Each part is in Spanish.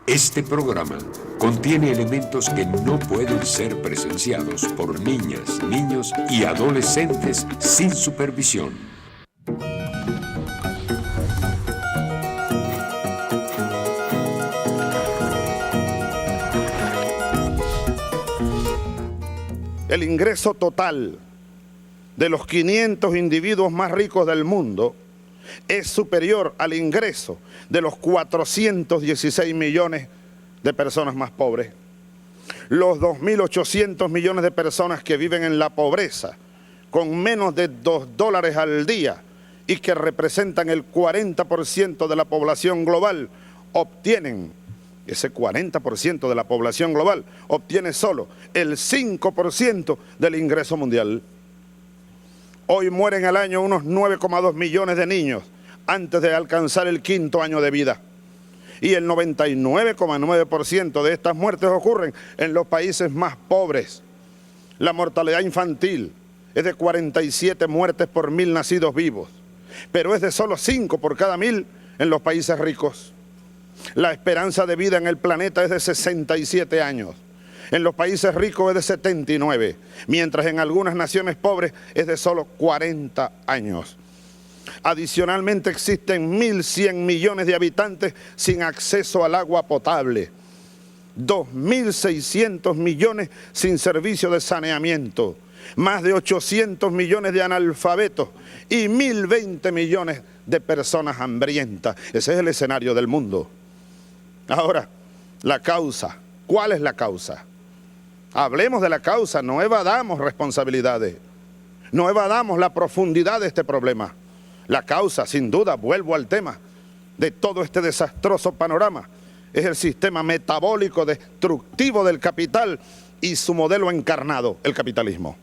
Este programa contiene elementos que no pueden ser presenciados por niñas, niños y adolescentes sin supervisión. El ingreso total de los 500 individuos más ricos del mundo es superior al ingreso de los 416 millones de personas más pobres. Los 2.800 millones de personas que viven en la pobreza, con menos de $2 al día y que representan el 40% de la población global, obtienen, ese 40% de la población global, obtiene solo el 5% del ingreso mundial. Hoy mueren al año unos 9,2 millones de niños antes de alcanzar el 5º año de vida. Y el 99,9% de estas muertes ocurren en los países más pobres. La mortalidad infantil es de 47 muertes por 1.000 nacidos vivos, pero es de solo 5 por cada 1.000 en los países ricos. La esperanza de vida en el planeta es de 67 años. En los países ricos es de 79, mientras en algunas naciones pobres es de solo 40 años. Adicionalmente existen 1.100 millones de habitantes sin acceso al agua potable, 2.600 millones sin servicio de saneamiento, más de 800 millones de analfabetos y 1.020 millones de personas hambrientas. Ese es el escenario del mundo. Ahora, la causa. ¿Cuál es la causa? Hablemos de la causa, no evadamos responsabilidades, no evadamos la profundidad de este problema. La causa, sin duda, vuelvo al tema de todo este desastroso panorama, es el sistema metabólico destructivo del capital y su modelo encarnado, el capitalismo.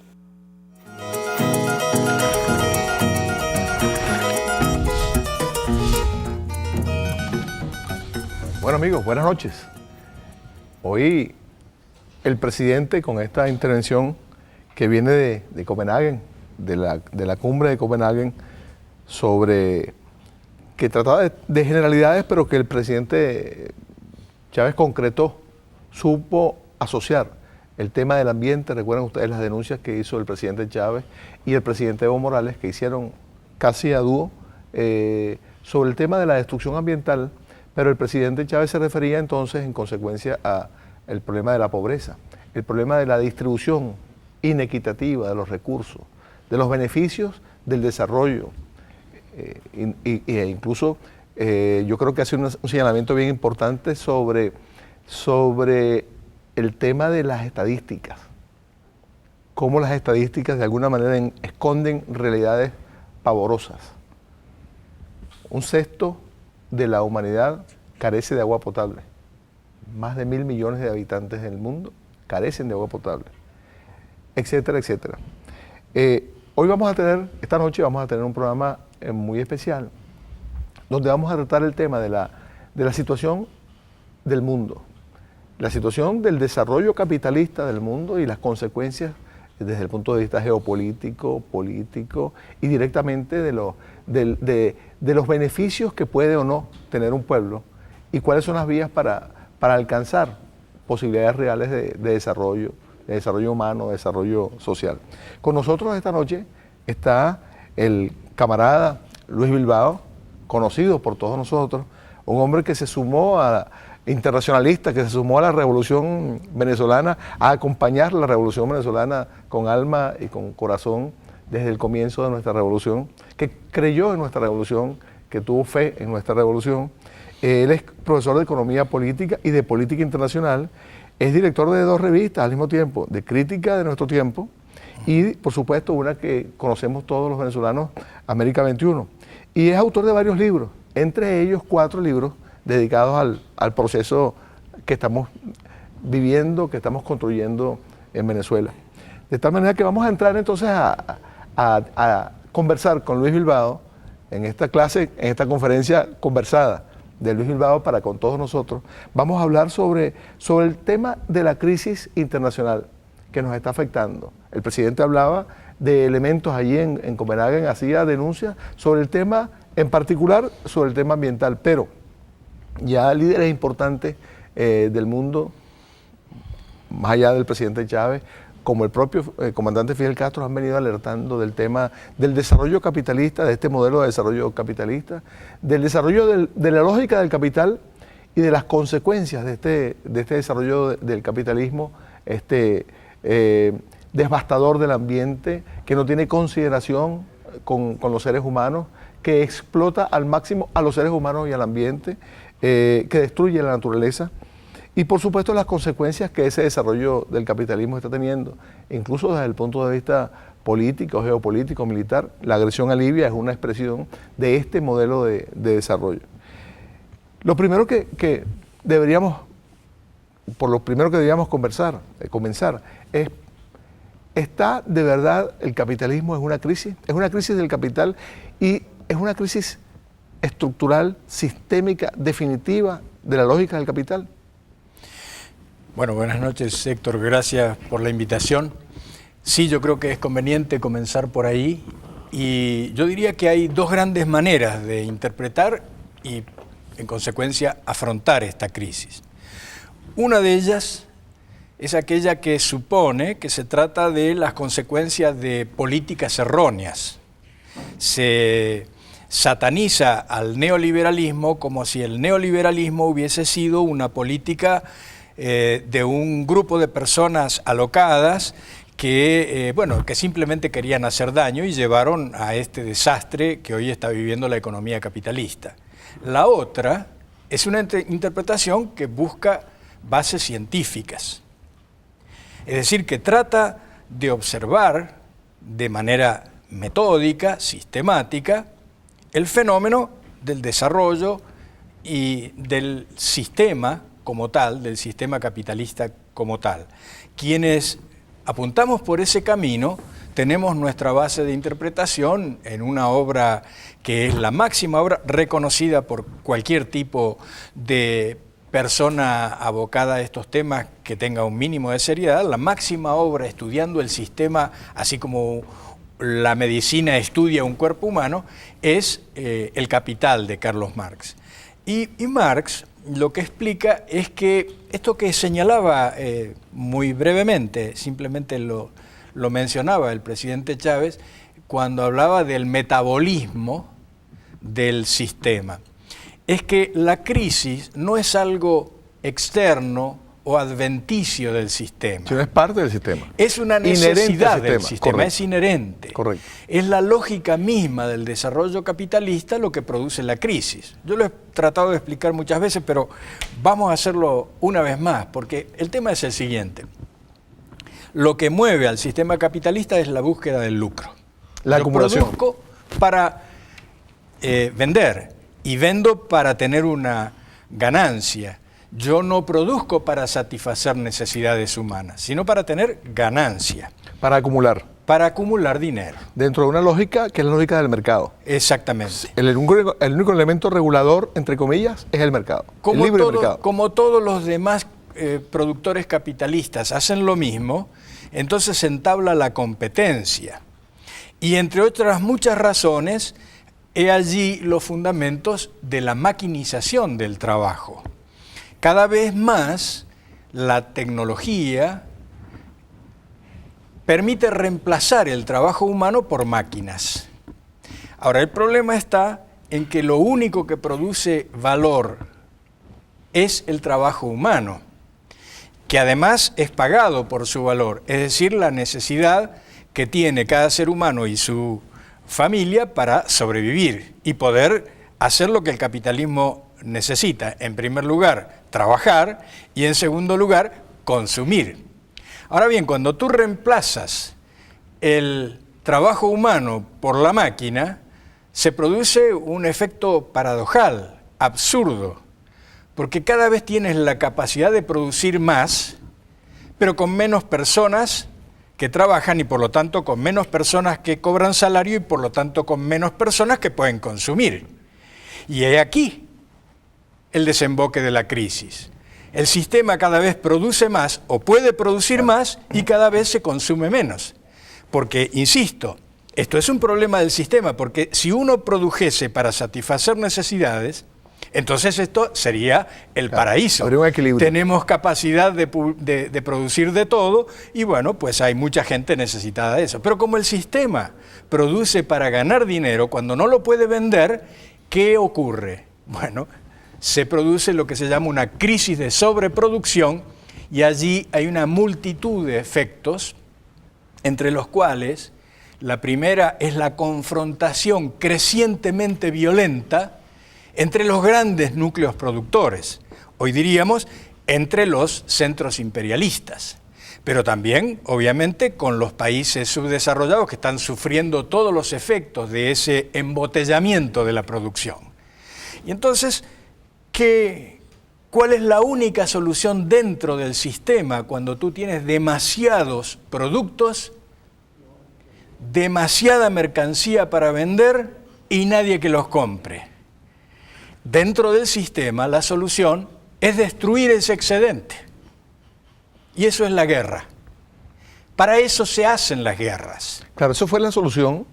Bueno amigos, buenas noches. Hoy el presidente, con esta intervención que viene de Copenhague, de la cumbre de Copenhague, sobre que trataba de generalidades, pero que el presidente Chávez concretó, supo asociar el tema del ambiente. Recuerdan ustedes las denuncias que hizo el presidente Chávez y el presidente Evo Morales, que hicieron casi a dúo sobre el tema de la destrucción ambiental, pero el presidente Chávez se refería entonces en consecuencia a el problema de la pobreza, el problema de la distribución inequitativa de los recursos, de los beneficios del desarrollo. Incluso yo creo que hace un señalamiento bien importante sobre el tema de las estadísticas, cómo las estadísticas de alguna manera esconden realidades pavorosas. Un sexto de la humanidad carece de agua potable. Más de 1.000 millones de habitantes del mundo carecen de agua potable, etcétera, etcétera. Hoy esta noche vamos a tener un programa muy especial, donde vamos a tratar el tema de la situación del mundo, la situación del desarrollo capitalista del mundo y las consecuencias desde el punto de vista geopolítico, político y directamente de los beneficios que puede o no tener un pueblo y cuáles son las vías para alcanzar posibilidades reales de desarrollo humano, de desarrollo social. Con nosotros esta noche está el camarada Luis Bilbao, conocido por todos nosotros, un hombre que se sumó internacionalista, que se sumó a la revolución venezolana, a acompañar la revolución venezolana con alma y con corazón desde el comienzo de nuestra revolución, que creyó en nuestra revolución, que tuvo fe en nuestra revolución. Él es profesor de Economía Política y de Política Internacional, es director de 2 revistas al mismo tiempo, de Crítica de Nuestro Tiempo y, por supuesto, una que conocemos todos los venezolanos, América 21. Y es autor de varios libros, entre ellos 4 libros dedicados al proceso que estamos viviendo, que estamos construyendo en Venezuela. De tal manera que vamos a entrar entonces a conversar con Luis Bilbao en esta clase, en esta conferencia conversada de Luis Bilbao para con todos nosotros. Vamos a hablar sobre el tema de la crisis internacional que nos está afectando. El presidente hablaba de elementos allí en Copenhague, hacía denuncias sobre el tema, en particular sobre el tema ambiental, pero ya líderes importantes del mundo, más allá del presidente Chávez, como el propio comandante Fidel Castro, han venido alertando del tema del desarrollo capitalista, de este modelo de desarrollo capitalista, del desarrollo de la lógica del capital y de las consecuencias de este desarrollo del capitalismo devastador del ambiente, que no tiene consideración con los seres humanos, que explota al máximo a los seres humanos y al ambiente, que destruye la naturaleza. Y por supuesto las consecuencias que ese desarrollo del capitalismo está teniendo, incluso desde el punto de vista político, geopolítico, militar. La agresión a Libia es una expresión de este modelo de desarrollo. Lo primero que deberíamos comenzar es, ¿está de verdad el capitalismo en una crisis? Es una crisis del capital y es una crisis estructural, sistémica, definitiva de la lógica del capital. Bueno, buenas noches, Héctor. Gracias por la invitación. Sí, yo creo que es conveniente comenzar por ahí y yo diría que hay dos grandes maneras de interpretar y, en consecuencia, afrontar esta crisis. Una de ellas es aquella que supone que se trata de las consecuencias de políticas erróneas. Se sataniza al neoliberalismo como si el neoliberalismo hubiese sido una política de un grupo de personas alocadas que simplemente querían hacer daño y llevaron a este desastre que hoy está viviendo la economía capitalista. La otra es una interpretación que busca bases científicas, es decir, que trata de observar de manera metódica, sistemática, el fenómeno del desarrollo y del sistema como tal, del sistema capitalista como tal. Quienes apuntamos por ese camino tenemos nuestra base de interpretación en una obra que es la máxima obra reconocida por cualquier tipo de persona abocada a estos temas que tenga un mínimo de seriedad, la máxima obra estudiando el sistema, así como la medicina estudia un cuerpo humano, es El Capital de Carlos Marx. Y Marx lo que explica es que esto que señalaba muy brevemente, simplemente lo mencionaba el presidente Chávez, cuando hablaba del metabolismo del sistema, es que la crisis no es algo externo o adventicio del sistema. Sino es parte del sistema. Es una necesidad del sistema, correcto, es inherente. Correcto. Es la lógica misma del desarrollo capitalista lo que produce la crisis. Yo lo he tratado de explicar muchas veces, pero vamos a hacerlo una vez más, porque el tema es el siguiente. Lo que mueve al sistema capitalista es la búsqueda del lucro. La acumulación. Yo produzco para vender y vendo para tener una ganancia. Yo no produzco para satisfacer necesidades humanas, sino para tener ganancia. Para acumular. Para acumular dinero. Dentro de una lógica que es la lógica del mercado. Exactamente. El único elemento regulador, entre comillas, es el mercado. El libre mercado. Como todos los demás productores capitalistas hacen lo mismo, entonces se entabla la competencia. Y entre otras muchas razones, he allí los fundamentos de la maquinización del trabajo. Cada vez más la tecnología permite reemplazar el trabajo humano por máquinas. Ahora, el problema está en que lo único que produce valor es el trabajo humano, que además es pagado por su valor, es decir, la necesidad que tiene cada ser humano y su familia para sobrevivir y poder hacer lo que el capitalismo necesita. En primer lugar, trabajar y en segundo lugar, consumir. Ahora bien, cuando tú reemplazas el trabajo humano por la máquina, se produce un efecto paradojal, absurdo, porque cada vez tienes la capacidad de producir más, pero con menos personas que trabajan y por lo tanto con menos personas que cobran salario y por lo tanto con menos personas que pueden consumir. Y he aquí el desemboque de la crisis. El sistema cada vez produce más o puede producir más y cada vez se consume menos. Porque, insisto, esto es un problema del sistema, porque si uno produjese para satisfacer necesidades, Entonces esto sería el paraíso. Habría un equilibrio. Tenemos capacidad de producir de todo y bueno, pues hay mucha gente necesitada de eso. Pero como el sistema produce para ganar dinero, cuando no lo puede vender, ¿qué ocurre? Bueno, se produce lo que se llama una crisis de sobreproducción y allí hay una multitud de efectos, entre los cuales la primera es la confrontación crecientemente violenta entre los grandes núcleos productores, hoy diríamos entre los centros imperialistas, pero también, obviamente, con los países subdesarrollados que están sufriendo todos los efectos de ese embotellamiento de la producción. Y entonces, ¿cuál es la única solución dentro del sistema cuando tú tienes demasiados productos, demasiada mercancía para vender y nadie que los compre? Dentro del sistema, la solución es destruir ese excedente. Y eso es la guerra. Para eso se hacen las guerras. Claro, eso fue la solución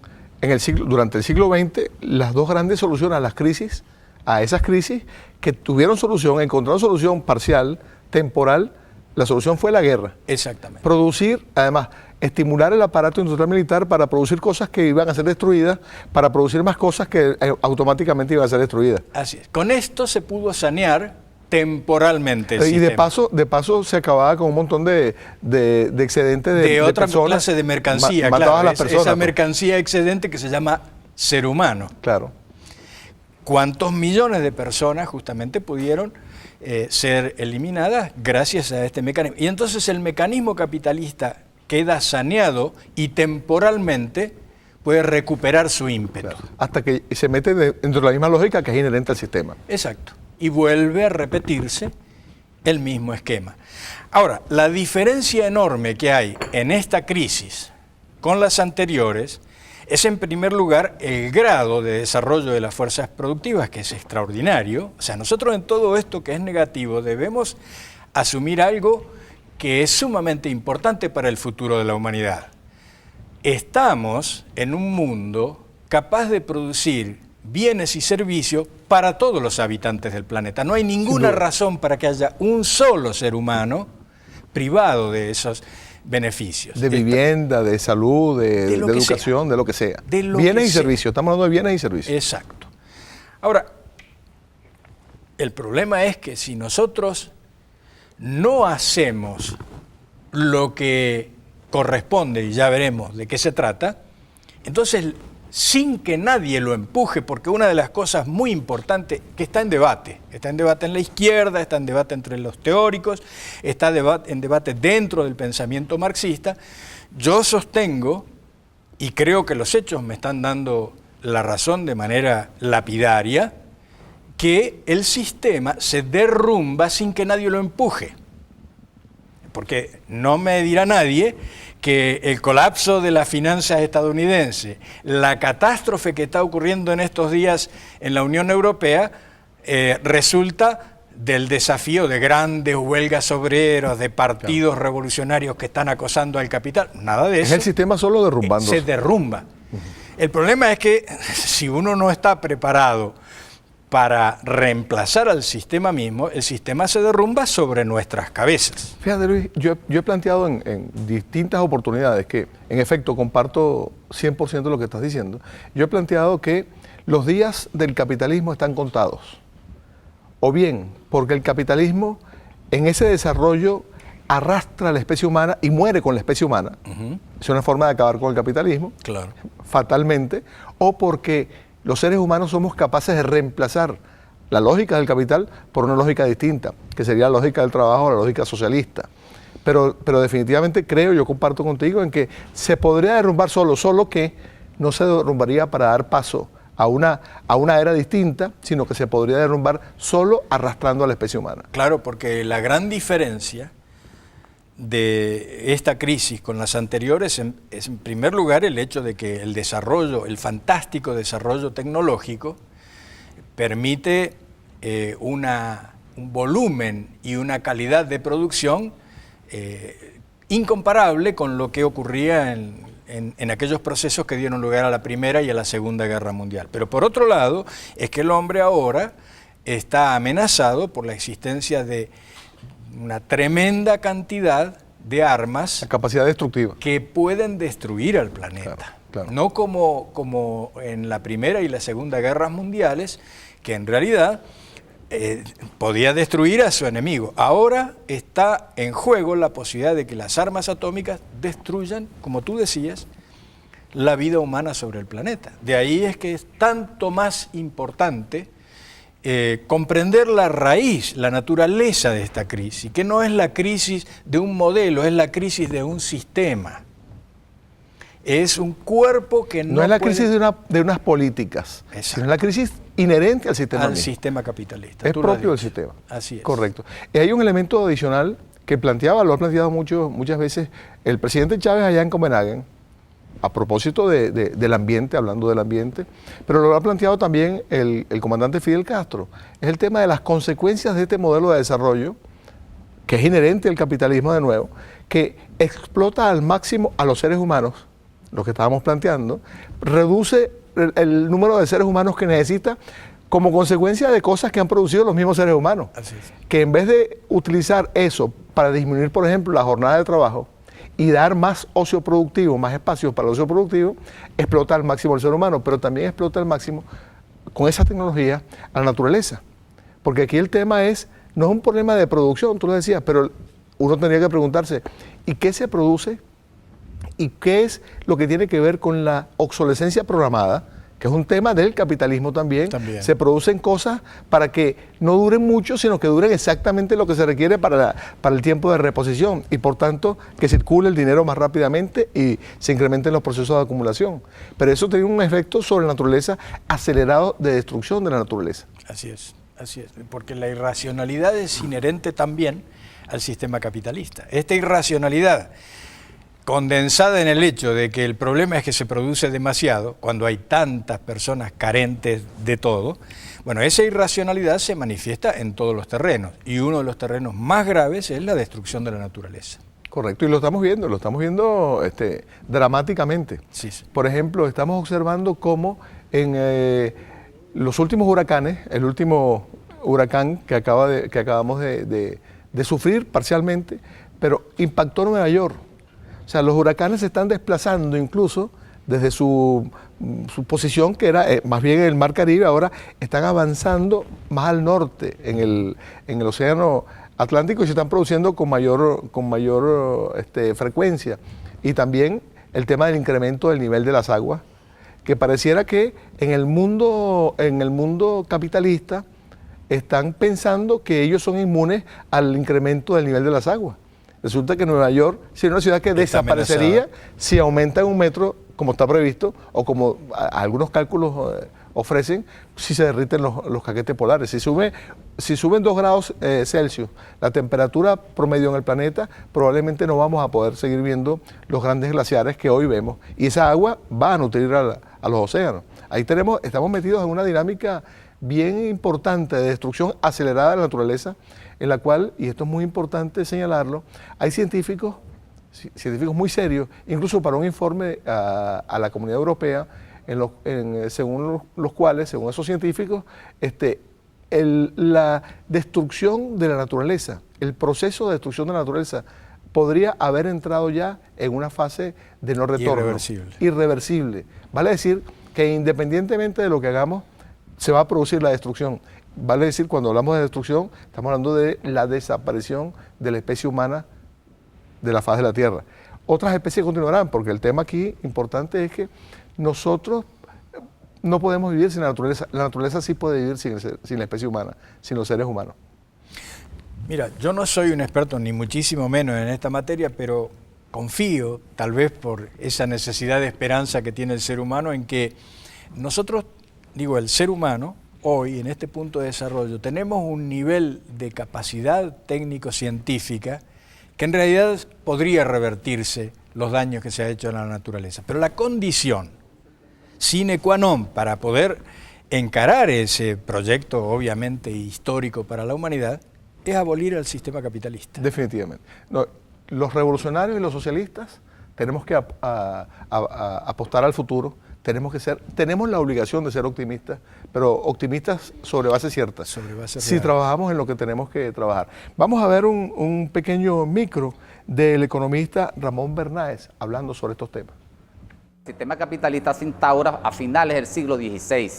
durante el siglo XX, las dos grandes soluciones a las crisis, a esas crisis que tuvieron solución, encontraron solución parcial, temporal. La solución fue la guerra. Exactamente. Producir, además, estimular el aparato industrial militar para producir cosas que iban a ser destruidas, para producir más cosas que automáticamente iban a ser destruidas. Así es. Con esto se pudo sanear temporalmente el sistema. Y de paso se acababa con un montón de excedentes de otra personas, clase de mercancía, mataban claro, a las personas, esa mercancía excedente que se llama ser humano. Claro. ¿Cuántos millones de personas justamente pudieron ser eliminadas gracias a este mecanismo? Y entonces el mecanismo capitalista queda saneado y temporalmente puede recuperar su ímpetu. Claro. Hasta que se mete dentro de la misma lógica que es inherente al sistema. Exacto. Y vuelve a repetirse el mismo esquema. Ahora, la diferencia enorme que hay en esta crisis con las anteriores es, en primer lugar, el grado de desarrollo de las fuerzas productivas, que es extraordinario. O sea, nosotros en todo esto que es negativo debemos asumir algo que es sumamente importante para el futuro de la humanidad. Estamos en un mundo capaz de producir bienes y servicios para todos los habitantes del planeta. No hay ninguna razón para que haya un solo ser humano privado de esos beneficios. De vivienda, de salud, de educación, de lo que sea. Bienes y servicios, estamos hablando de bienes y servicios. Exacto. Ahora, el problema es que si nosotros no hacemos lo que corresponde, y ya veremos de qué se trata, entonces, sin que nadie lo empuje, porque una de las cosas muy importantes que está en debate en la izquierda, está en debate entre los teóricos, está en debate dentro del pensamiento marxista, yo sostengo, y creo que los hechos me están dando la razón de manera lapidaria, que el sistema se derrumba sin que nadie lo empuje. Porque no me dirá nadie que el colapso de las finanzas estadounidenses, la catástrofe que está ocurriendo en estos días en la Unión Europea, resulta del desafío de grandes huelgas obreras, de partidos revolucionarios que están acosando al capital. Nada de eso. Es el sistema solo derrumbándose. Se derrumba. El problema es que si uno no está preparado para reemplazar al sistema mismo, el sistema se derrumba sobre nuestras cabezas. Fíjate, Luis, yo he planteado en distintas oportunidades que, en efecto, comparto 100% lo que estás diciendo. Yo he planteado que los días del capitalismo están contados. O bien, porque el capitalismo, en ese desarrollo, arrastra a la especie humana y muere con la especie humana. Es una forma de acabar con el capitalismo, claro, fatalmente. O porque los seres humanos somos capaces de reemplazar la lógica del capital por una lógica distinta, que sería la lógica del trabajo, la lógica socialista. Pero definitivamente creo, yo comparto contigo, en que se podría derrumbar solo que no se derrumbaría para dar paso a una era distinta, sino que se podría derrumbar solo arrastrando a la especie humana. Claro, porque la gran diferencia de esta crisis con las anteriores es en primer lugar el hecho de que el desarrollo, el fantástico desarrollo tecnológico permite un volumen y una calidad de producción incomparable con lo que ocurría en aquellos procesos que dieron lugar a la Primera y a la Segunda Guerra Mundial. Pero por otro lado, es que el hombre ahora está amenazado por la existencia de una tremenda cantidad de armas La capacidad destructiva. que pueden destruir al planeta. Claro, claro. No como en la Primera y la Segunda Guerras Mundiales, que en realidad podía destruir a su enemigo. Ahora está en juego la posibilidad de que las armas atómicas destruyan, como tú decías, la vida humana sobre el planeta. De ahí es que es tanto más importante comprender la raíz, la naturaleza de esta crisis, que no es la crisis de un modelo, es la crisis de un sistema. Es un cuerpo que No es la puede- crisis de unas políticas, Exacto. sino es la crisis inherente al sistema al mismo. sistema capitalista. Es Tú lo has propio del dicho. sistema. Así es. Correcto. Y hay un elemento adicional que lo ha planteado muchas veces el presidente Chávez allá en Copenhague, a propósito del ambiente, hablando del ambiente, pero lo ha planteado también el comandante Fidel Castro. Es el tema de las consecuencias de este modelo de desarrollo, que es inherente al capitalismo de nuevo, que explota al máximo a los seres humanos, lo que estábamos planteando, reduce el número de seres humanos que necesita como consecuencia de cosas que han producido los mismos seres humanos. Así es. Que en vez de utilizar eso para disminuir, por ejemplo, la jornada de trabajo y dar más ocio productivo, más espacios para el ocio productivo, explota al máximo el ser humano, pero también explota al máximo, con esa tecnología, a la naturaleza. Porque aquí el tema no es un problema de producción, tú lo decías, pero uno tendría que preguntarse, ¿y qué se produce? ¿Y qué es lo que tiene que ver con la obsolescencia programada? Que es un tema del capitalismo también. Se producen cosas para que no duren mucho, sino que duren exactamente lo que se requiere para el tiempo de reposición y por tanto que circule el dinero más rápidamente y se incrementen los procesos de acumulación. Pero eso tiene un efecto sobre la naturaleza acelerado de destrucción de la naturaleza. Así es, porque la irracionalidad es inherente también al sistema capitalista. Esta irracionalidad condensada en el hecho de que el problema es que se produce demasiado, cuando hay tantas personas carentes de todo, bueno, esa irracionalidad se manifiesta en todos los terrenos, y uno de los terrenos más graves es la destrucción de la naturaleza. Correcto, y lo estamos viendo dramáticamente. Sí, sí. Por ejemplo, estamos observando cómo en los últimos huracanes, el último huracán que acabamos de sufrir parcialmente, pero impactó Nueva York. O sea, los huracanes se están desplazando incluso desde su posición, que era más bien en el Mar Caribe, ahora están avanzando más al norte, en el Océano Atlántico, y se están produciendo con mayor frecuencia. Y también el tema del incremento del nivel de las aguas, que pareciera que en el mundo capitalista están pensando que ellos son inmunes al incremento del nivel de las aguas. Resulta que Nueva York sería una ciudad que desaparecería si aumenta en 1 metro, como está previsto, o como algunos cálculos ofrecen, si se derriten los caquetes polares. Si suben 2 grados Celsius la temperatura promedio en el planeta, probablemente no vamos a poder seguir viendo los grandes glaciares que hoy vemos. Y esa agua va a nutrir a los océanos. Ahí estamos metidos en una dinámica bien importante de destrucción acelerada de la naturaleza, en la cual, y esto es muy importante señalarlo, hay científicos muy serios, incluso para un informe a la Comunidad Europea, según los cuales, según esos científicos, la destrucción de la naturaleza, el proceso de destrucción de la naturaleza, podría haber entrado ya en una fase de no retorno. Irreversible. Vale decir que independientemente de lo que hagamos, se va a producir la destrucción. Vale decir, cuando hablamos de destrucción, estamos hablando de la desaparición de la especie humana de la faz de la Tierra. Otras especies continuarán, porque el tema aquí importante es que nosotros no podemos vivir sin la naturaleza. La naturaleza sí puede vivir sin la especie humana, sin los seres humanos. Mira, yo no soy un experto, ni muchísimo menos en esta materia, pero confío, tal vez por esa necesidad de esperanza que tiene el ser humano, en que nosotros, el ser humano, hoy, en este punto de desarrollo, tenemos un nivel de capacidad técnico-científica que en realidad podría revertirse los daños que se ha hecho a la naturaleza. Pero la condición sine qua non para poder encarar ese proyecto, obviamente histórico para la humanidad, es abolir el sistema capitalista. Definitivamente. No, los revolucionarios y los socialistas tenemos que apostar al futuro, tenemos la obligación de ser optimistas, pero optimistas sobre base cierta. Sobre base si real. trabajamos en lo que tenemos que trabajar. Vamos a ver un pequeño micro del economista Ramón Bernáez hablando sobre estos temas. El sistema capitalista se instaura a finales del siglo XVI,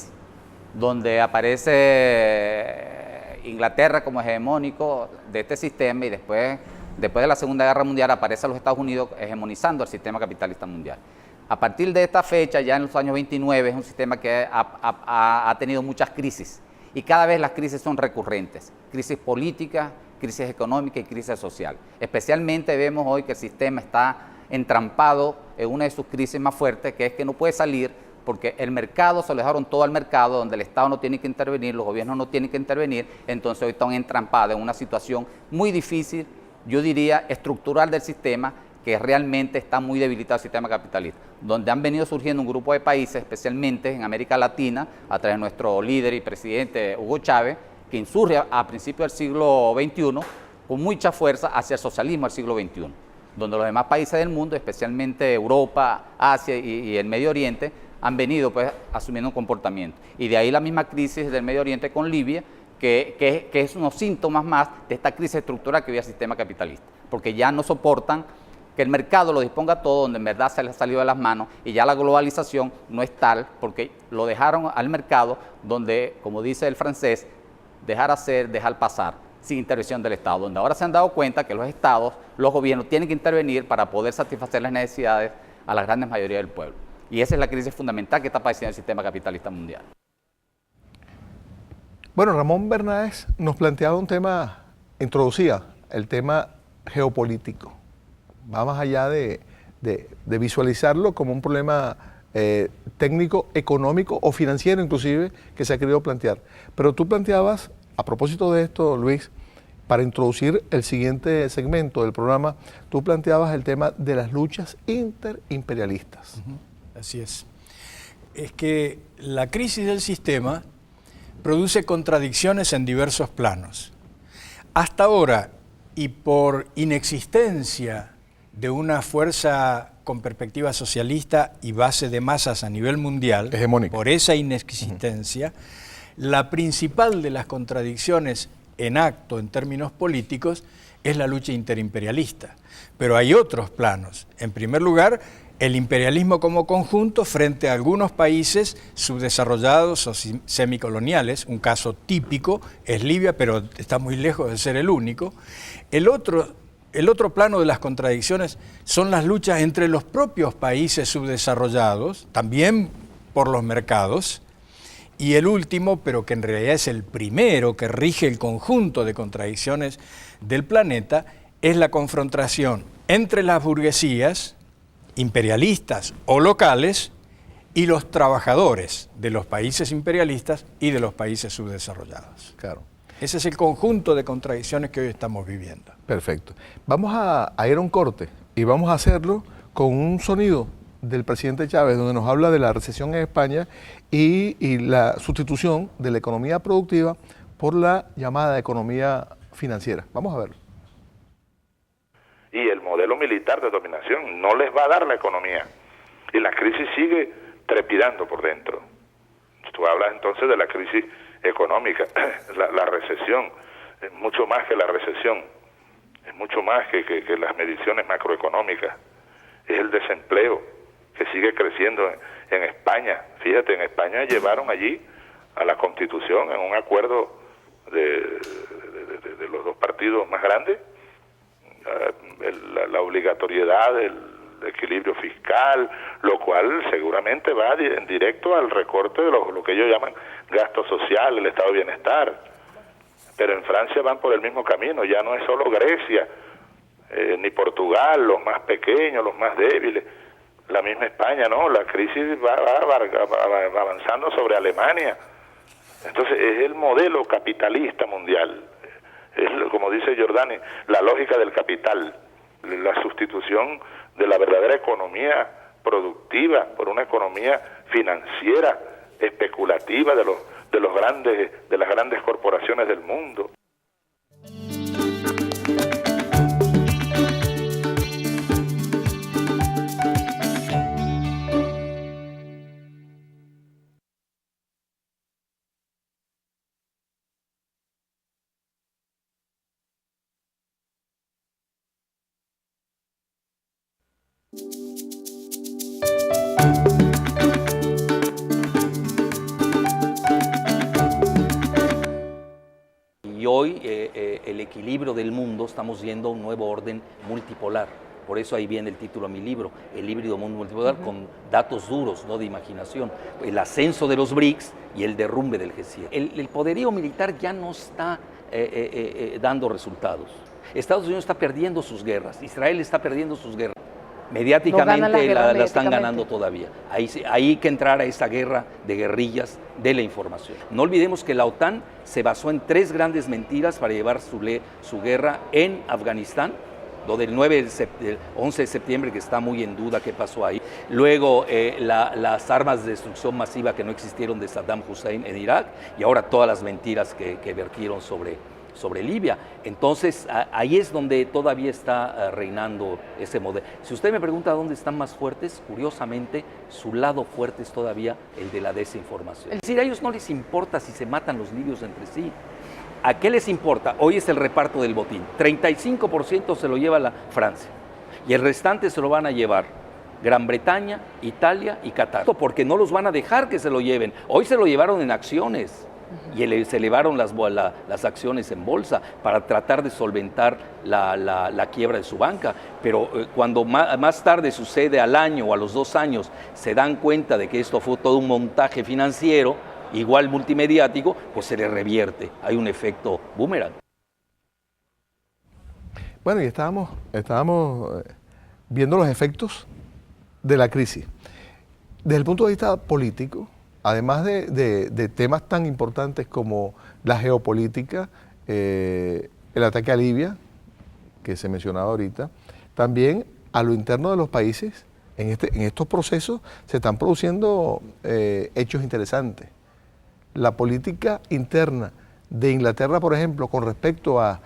donde aparece Inglaterra como hegemónico de este sistema y después de la Segunda Guerra Mundial aparece los Estados Unidos hegemonizando el sistema capitalista mundial. A partir de esta fecha, ya en los años 29, es un sistema que ha tenido muchas crisis y cada vez las crisis son recurrentes, crisis políticas, crisis económica y crisis social. Especialmente vemos hoy que el sistema está entrampado en una de sus crisis más fuertes, que es que no puede salir porque el mercado se lo dejaron todo al mercado, donde el Estado no tiene que intervenir, los gobiernos no tienen que intervenir, entonces hoy están entrampados en una situación muy difícil, yo diría estructural del sistema, que realmente está muy debilitado el sistema capitalista, donde han venido surgiendo un grupo de países, especialmente en América Latina, a través de nuestro líder y presidente Hugo Chávez, que insurge a principios del siglo XXI con mucha fuerza hacia el socialismo del siglo XXI, donde los demás países del mundo, especialmente Europa, Asia y el Medio Oriente, han venido pues asumiendo un comportamiento. Y de ahí la misma crisis del Medio Oriente con Libia, que es unos síntomas más de esta crisis estructural que vive el sistema capitalista, porque ya no soportan que el mercado lo disponga todo, donde en verdad se les ha salido de las manos, y ya la globalización no es tal, porque lo dejaron al mercado, donde, como dice el francés, dejar hacer, dejar pasar, sin intervención del Estado, donde ahora se han dado cuenta que los Estados, los gobiernos tienen que intervenir para poder satisfacer las necesidades a la gran mayoría del pueblo. Y esa es la crisis fundamental que está padeciendo el sistema capitalista mundial. Bueno, Ramón Bernáez nos planteaba un tema, introducía el tema geopolítico. Va más allá de visualizarlo como un problema técnico, económico o financiero inclusive que se ha querido plantear. Pero tú planteabas, a propósito de esto, Luis, para introducir el siguiente segmento del programa, tú planteabas el tema de las luchas interimperialistas. Así es. Es que la crisis del sistema produce contradicciones en diversos planos. Hasta ahora, y por inexistencia de una fuerza con perspectiva socialista y base de masas a nivel mundial, hegemónica, por esa inexistencia, la principal de las contradicciones en acto en términos políticos es la lucha interimperialista. Pero hay otros planos. En primer lugar, el imperialismo como conjunto frente a algunos países subdesarrollados o semicoloniales. Un caso típico es Libia, pero está muy lejos de ser el único. El otro plano de las contradicciones son las luchas entre los propios países subdesarrollados, también por los mercados, y el último, pero que en realidad es el primero que rige el conjunto de contradicciones del planeta, es la confrontación entre las burguesías, imperialistas o locales, y los trabajadores de los países imperialistas y de los países subdesarrollados. Claro. Ese es el conjunto de contradicciones que hoy estamos viviendo. Perfecto. Vamos a ir a un corte y vamos a hacerlo con un sonido del presidente Chávez, donde nos habla de la recesión en España y la sustitución de la economía productiva por la llamada economía financiera. Vamos a verlo. Y el modelo militar de dominación no les va a dar la economía. Y la crisis sigue trepidando por dentro. Tú hablas entonces de la crisis económica, la recesión, es mucho más que la recesión, es mucho más que las mediciones macroeconómicas, es el desempleo que sigue creciendo en España. Fíjate, en España llevaron allí a la Constitución en un acuerdo de los dos partidos más grandes, la obligatoriedad del equilibrio fiscal, lo cual seguramente va en directo al recorte de lo que ellos llaman gasto social, el estado de bienestar. Pero en Francia van por el mismo camino, ya no es solo Grecia, ni Portugal, los más pequeños, los más débiles, la misma España, ¿no? La crisis va avanzando sobre Alemania. Entonces es el modelo capitalista mundial, es como dice Giordani, la lógica del capital, la sustitución de la verdadera economía productiva por una economía financiera, especulativa de las grandes corporaciones del mundo. Y hoy el equilibrio del mundo, estamos yendo a un nuevo orden multipolar. Por eso ahí viene el título de mi libro, El híbrido mundo multipolar, con datos duros, no de imaginación. El ascenso de los BRICS y el derrumbe del G7. El poderío militar ya no está dando resultados. Estados Unidos está perdiendo sus guerras, Israel está perdiendo sus guerras. Mediáticamente la están ganando todavía. Ahí hay que entrar a esa guerra de guerrillas de la información. No olvidemos que la OTAN se basó en 3 grandes mentiras para llevar su guerra en Afganistán, lo del 11 de septiembre, que está muy en duda qué pasó ahí. Luego las armas de destrucción masiva que no existieron de Saddam Hussein en Irak, y ahora todas las mentiras que vertieron sobre Libia. Entonces, ahí es donde todavía está reinando ese modelo. Si usted me pregunta dónde están más fuertes, curiosamente, su lado fuerte es todavía el de la desinformación. Es decir, a ellos no les importa si se matan los libios entre sí. ¿A qué les importa? Hoy es el reparto del botín. 35% se lo lleva la Francia y el restante se lo van a llevar Gran Bretaña, Italia y Qatar, porque no los van a dejar que se lo lleven. Hoy se lo llevaron en acciones y se elevaron las acciones en bolsa para tratar de solventar la quiebra de su banca. Pero cuando más tarde sucede, al año o a los 2 años, se dan cuenta de que esto fue todo un montaje financiero, igual multimediático, pues se le revierte. Hay un efecto boomerang. Bueno, y estábamos viendo los efectos de la crisis. Desde el punto de vista político, además de temas tan importantes como la geopolítica, el ataque a Libia, que se mencionaba ahorita, también a lo interno de los países, en estos procesos se están produciendo hechos interesantes. La política interna de Inglaterra, por ejemplo, con respecto a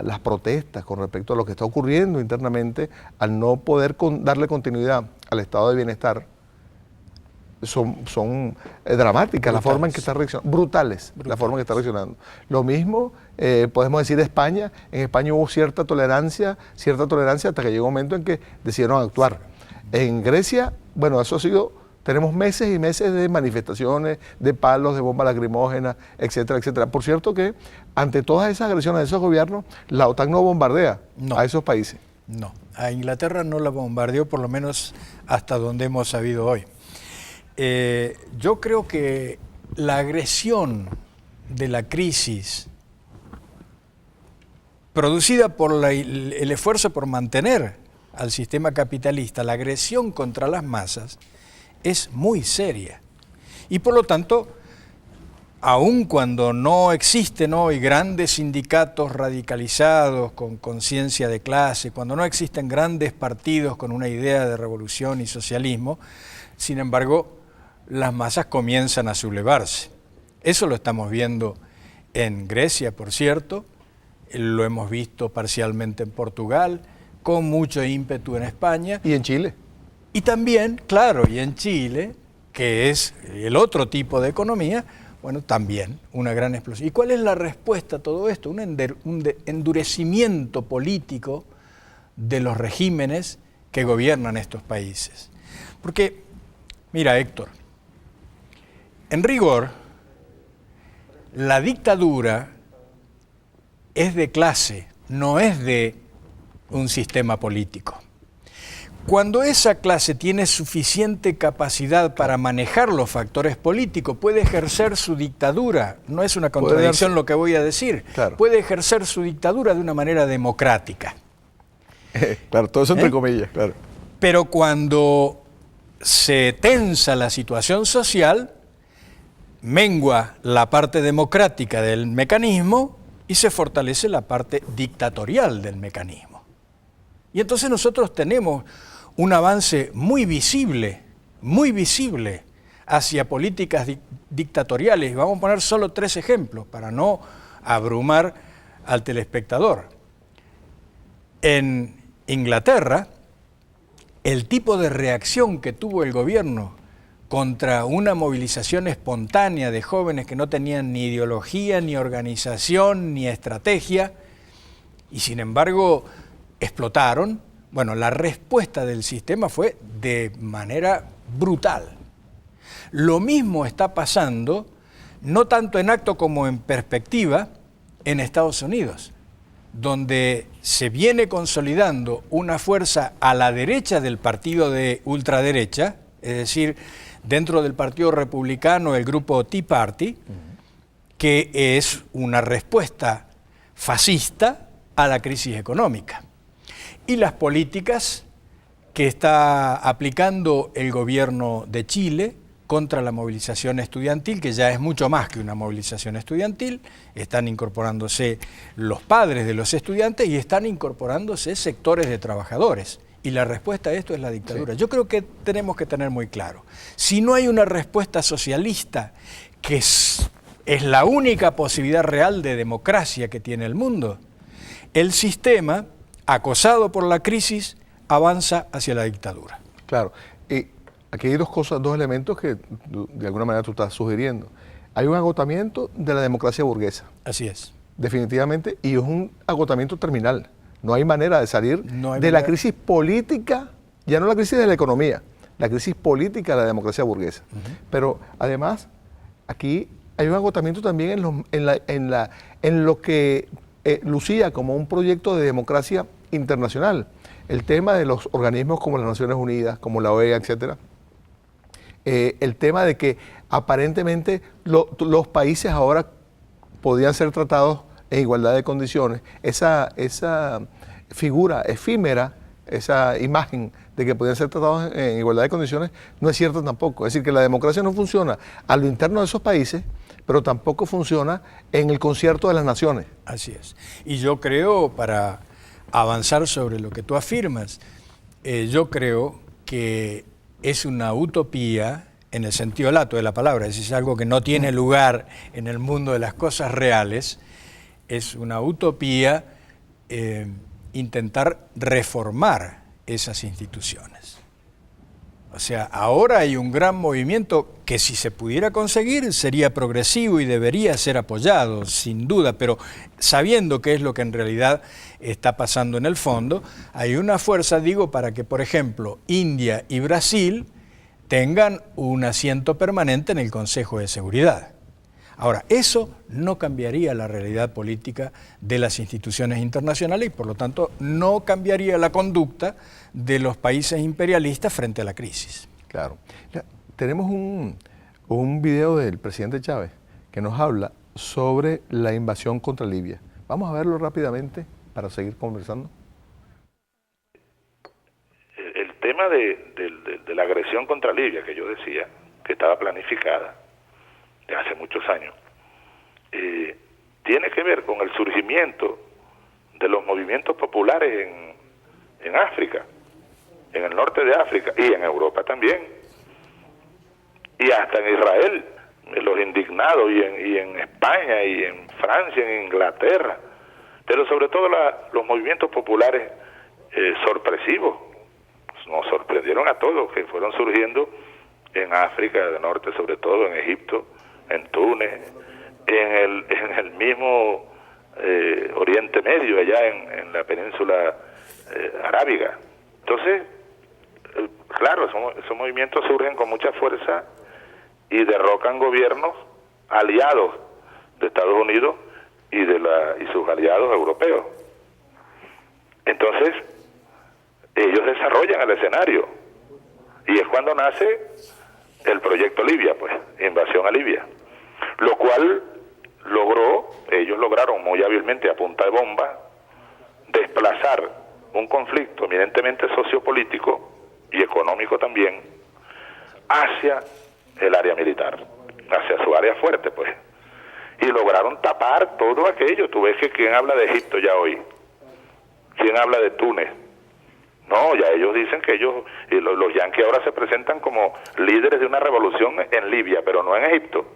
las protestas, con respecto a lo que está ocurriendo internamente, al no poder darle continuidad al estado de bienestar, son dramáticas la forma en que está reaccionando, brutales la forma en que está reaccionando. Lo mismo podemos decir de España. En España hubo cierta tolerancia hasta que llegó un momento en que decidieron actuar. En Grecia, bueno, eso ha sido, tenemos meses y meses de manifestaciones, de palos, de bombas lacrimógenas, etcétera, etcétera. Por cierto que ante todas esas agresiones de esos gobiernos, la OTAN no bombardea a esos países. No, a Inglaterra no la bombardeó, por lo menos hasta donde hemos sabido hoy. Yo creo que la agresión de la crisis producida por el esfuerzo por mantener al sistema capitalista, la agresión contra las masas, es muy seria. Y por lo tanto, aun cuando no existen hoy grandes sindicatos radicalizados con conciencia de clase, cuando no existen grandes partidos con una idea de revolución y socialismo, sin embargo, las masas comienzan a sublevarse. Eso lo estamos viendo en Grecia, por cierto, lo hemos visto parcialmente en Portugal, con mucho ímpetu en España. Y en Chile. Y también, claro, y en Chile, que es el otro tipo de economía, bueno, también una gran explosión. ¿Y cuál es la respuesta a todo esto? Un endurecimiento político de los regímenes que gobiernan estos países. Porque, mira, Héctor, en rigor, la dictadura es de clase, no es de un sistema político. Cuando esa clase tiene suficiente capacidad para manejar los factores políticos, puede ejercer su dictadura, no es una contradicción lo que voy a decir, claro, puede ejercer su dictadura de una manera democrática. Claro, todo eso entre comillas, claro. Pero cuando se tensa la situación social, mengua la parte democrática del mecanismo y se fortalece la parte dictatorial del mecanismo. Y entonces nosotros tenemos un avance muy visible hacia políticas dictatoriales. Vamos a poner solo 3 ejemplos para no abrumar al telespectador. En Inglaterra, el tipo de reacción que tuvo el gobierno contra una movilización espontánea de jóvenes que no tenían ni ideología, ni organización, ni estrategia, y sin embargo explotaron, bueno, la respuesta del sistema fue de manera brutal. Lo mismo está pasando, no tanto en acto como en perspectiva, en Estados Unidos, donde se viene consolidando una fuerza a la derecha del partido de ultraderecha, es decir, dentro del Partido Republicano, el grupo Tea Party, que es una respuesta fascista a la crisis económica. Y las políticas que está aplicando el gobierno de Chile contra la movilización estudiantil, que ya es mucho más que una movilización estudiantil, están incorporándose los padres de los estudiantes y están incorporándose sectores de trabajadores. Y la respuesta a esto es la dictadura. Sí. Yo creo que tenemos que tener muy claro, si no hay una respuesta socialista, que es la única posibilidad real de democracia que tiene el mundo, el sistema, acosado por la crisis, avanza hacia la dictadura. Claro. Aquí hay dos elementos que de alguna manera tú estás sugiriendo. Hay un agotamiento de la democracia burguesa. Así es. Definitivamente, y es un agotamiento terminal. No hay manera de salir de la crisis política, ya no la crisis de la economía, la crisis política de la democracia burguesa. Pero además, aquí hay un agotamiento también en lo que lucía como un proyecto de democracia internacional. El tema de los organismos como las Naciones Unidas, como la OEA, etcétera. El tema de que aparentemente los países ahora podían ser tratados en igualdad de condiciones. Esa figura efímera, esa imagen de que podían ser tratados en igualdad de condiciones, no es cierta tampoco. Es decir, que la democracia no funciona a lo interno de esos países, pero tampoco funciona en el concierto de las naciones. Así es. Y yo creo, para avanzar sobre lo que tú afirmas, yo creo que es una utopía en el sentido lato de la palabra, es decir, algo que no tiene lugar en el mundo de las cosas reales. Es una utopía intentar reformar esas instituciones. O sea, ahora hay un gran movimiento que, si se pudiera conseguir, sería progresivo y debería ser apoyado, sin duda, pero sabiendo qué es lo que en realidad está pasando en el fondo, hay una fuerza, digo, para que, por ejemplo, India y Brasil tengan un asiento permanente en el Consejo de Seguridad. Ahora, eso no cambiaría la realidad política de las instituciones internacionales y, por lo tanto, no cambiaría la conducta de los países imperialistas frente a la crisis. Claro. Tenemos un video del presidente Chávez que nos habla sobre la invasión contra Libia. Vamos a verlo rápidamente para seguir conversando. El tema de la agresión contra Libia, que yo decía, que estaba planificada de hace muchos años, tiene que ver con el surgimiento de los movimientos populares en África, en el norte de África y en Europa también, y hasta en Israel, los indignados, y en España, y en Francia, en Inglaterra, pero sobre todo los movimientos populares sorpresivos, nos sorprendieron a todos, que fueron surgiendo en África del Norte, sobre todo en Egipto, en Túnez, en el mismo Oriente Medio, allá en la península arábiga. Entonces, claro, esos movimientos surgen con mucha fuerza y derrocan gobiernos aliados de Estados Unidos y sus aliados europeos. Entonces, ellos desarrollan el escenario, y es cuando nace el proyecto Libia, pues, invasión a Libia, lo cual ellos lograron muy hábilmente a punta de bomba desplazar un conflicto eminentemente sociopolítico y económico también hacia el área militar, hacia su área fuerte, pues, y lograron tapar todo aquello. Tú ves que ¿quién habla de Egipto ya hoy? ¿Quién habla de Túnez? No, ya ellos dicen que los yanquis ahora se presentan como líderes de una revolución en Libia, pero no en Egipto.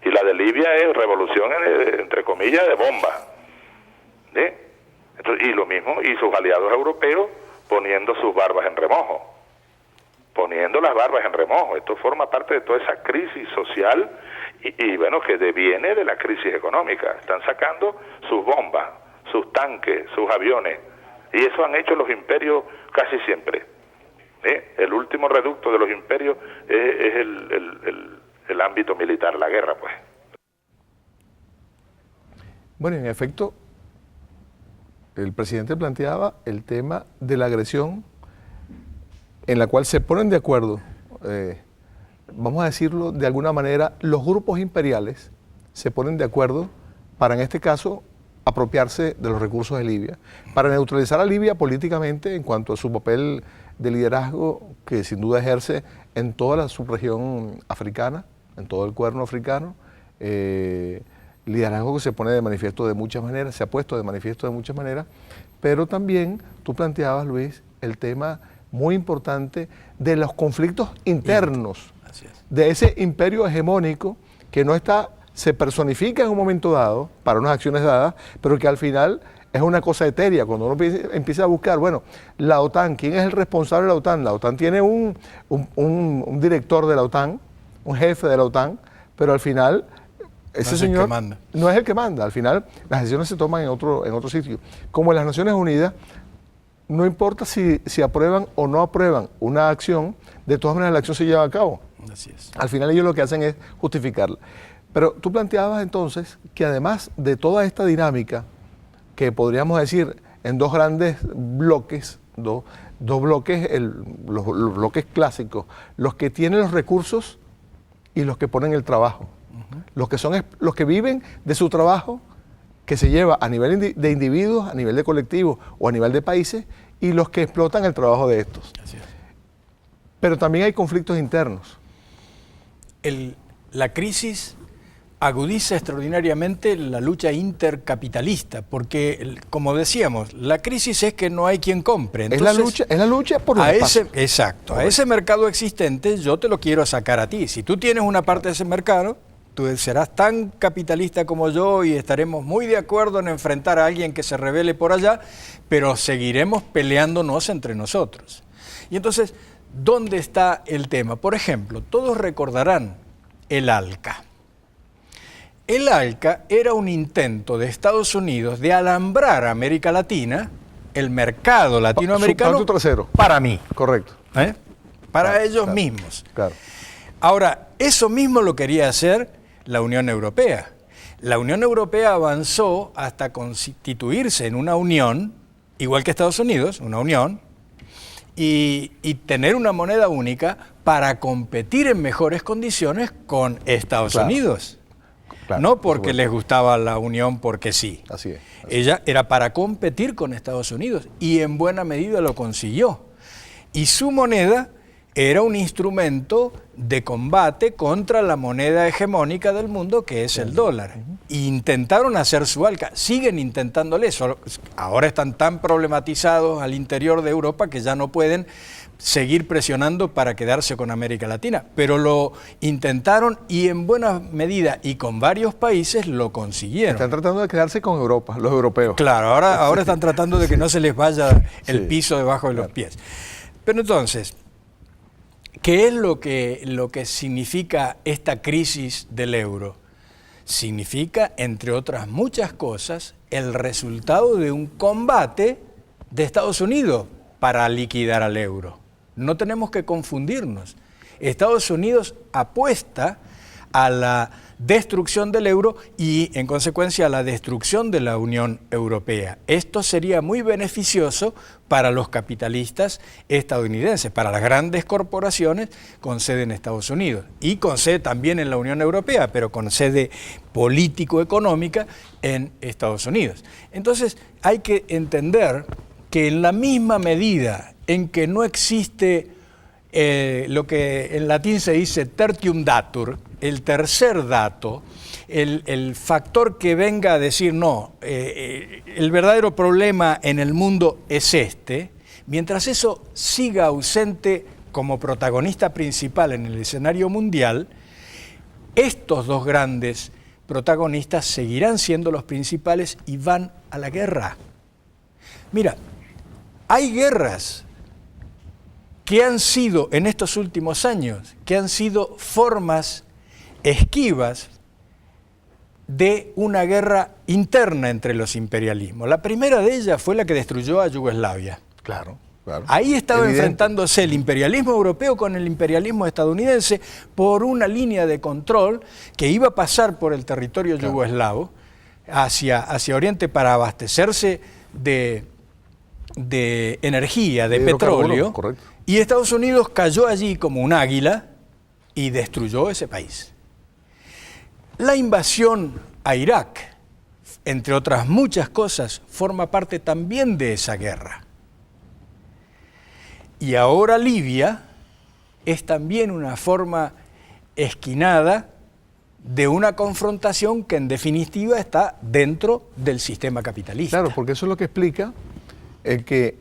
Y la de Libia es revolución, entre comillas, de bomba. ¿Sí? Entonces, y lo mismo, y sus aliados europeos poniendo sus barbas en remojo. Poniendo las barbas en remojo. Esto forma parte de toda esa crisis social y bueno, que deviene de la crisis económica. Están sacando sus bombas, sus tanques, sus aviones. Y eso han hecho los imperios casi siempre. El último reducto de los imperios es el ámbito militar, la guerra, pues. Bueno, en efecto, el presidente planteaba el tema de la agresión en la cual se ponen de acuerdo, vamos a decirlo de alguna manera, los grupos imperiales se ponen de acuerdo para, en este caso, apropiarse de los recursos de Libia, para neutralizar a Libia políticamente en cuanto a su papel de liderazgo que sin duda ejerce en toda la subregión africana, en todo el cuerno africano, liderazgo que se pone de manifiesto de muchas maneras, se ha puesto de manifiesto de muchas maneras, pero también tú planteabas, Luis, el tema muy importante de los conflictos internos, de ese imperio hegemónico que no está, se personifica en un momento dado para unas acciones dadas, pero que al final es una cosa etérea. Cuando uno empieza a buscar, bueno, la OTAN, ¿quién es el responsable de la OTAN? La OTAN tiene un director de la OTAN, un jefe de la OTAN, pero al final ese señor no es el que manda. Al final las decisiones se toman en otro sitio. Como en las Naciones Unidas, no importa si aprueban o no aprueban una acción, de todas maneras la acción se lleva a cabo. Así es. Al final ellos lo que hacen es justificarla. Pero tú planteabas entonces que además de toda esta dinámica, que podríamos decir en dos grandes bloques, dos bloques, los bloques clásicos, los que tienen los recursos y los que ponen el trabajo, los que viven de su trabajo, que se lleva a nivel de individuos, a nivel de colectivos o a nivel de países, y los que explotan el trabajo de estos. Así es. Pero también hay conflictos internos. La crisis agudiza extraordinariamente la lucha intercapitalista, porque, como decíamos, la crisis es que no hay quien compre. Entonces, es la lucha por un espacio. Exacto, a ese mercado existente yo te lo quiero sacar a ti. Si tú tienes una parte de ese mercado, tú serás tan capitalista como yo y estaremos muy de acuerdo en enfrentar a alguien que se rebele por allá, pero seguiremos peleándonos entre nosotros. Y entonces, ¿dónde está el tema? Por ejemplo, todos recordarán el ALCA. El ALCA era un intento de Estados Unidos de alambrar a América Latina, el mercado latinoamericano, para mí. Correcto. Para ellos mismos. Claro. Ahora, eso mismo lo quería hacer la Unión Europea. La Unión Europea avanzó hasta constituirse en una unión, igual que Estados Unidos, una unión, y tener una moneda única para competir en mejores condiciones con Estados Unidos. Claro, no porque les gustaba la unión porque sí. Así es. Ella era para competir con Estados Unidos y en buena medida lo consiguió. Y su moneda era un instrumento de combate contra la moneda hegemónica del mundo, que es el dólar. Intentaron hacer su ALCA, siguen intentándole, ahora están tan problematizados al interior de Europa que ya no pueden seguir presionando para quedarse con América Latina, pero lo intentaron y en buena medida y con varios países lo consiguieron. Están tratando de quedarse con Europa, los europeos. Claro, ahora están tratando de que no se les vaya el piso debajo de los pies. Pero entonces, ¿qué es lo que significa esta crisis del euro? Significa, entre otras muchas cosas, el resultado de un combate de Estados Unidos para liquidar al euro. No tenemos que confundirnos. Estados Unidos apuesta a la destrucción del euro y, en consecuencia, a la destrucción de la Unión Europea. Esto sería muy beneficioso para los capitalistas estadounidenses, para las grandes corporaciones con sede en Estados Unidos y con sede también en la Unión Europea, pero con sede político-económica en Estados Unidos. Entonces, hay que entender que en la misma medida en que no existe lo que en latín se dice tertium datur, el tercer dato, el factor que venga a decir no, el verdadero problema en el mundo es este, mientras eso siga ausente como protagonista principal en el escenario mundial, estos dos grandes protagonistas seguirán siendo los principales y van a la guerra. Mira, hay guerras que han sido en estos últimos años, que han sido formas esquivas de una guerra interna entre los imperialismos. La primera de ellas fue la que destruyó a Yugoslavia. Claro. Ahí estaba enfrentándose el imperialismo europeo con el imperialismo estadounidense por una línea de control que iba a pasar por el territorio yugoslavo, hacia Oriente para abastecerse de energía, de petróleo, correcto. y Estados Unidos cayó allí como un águila y destruyó ese país. La invasión a Irak, entre otras muchas cosas, forma parte también de esa guerra. Y ahora Libia es también una forma esquinada de una confrontación que en definitiva está dentro del sistema capitalista. Claro, porque eso es lo que explica el que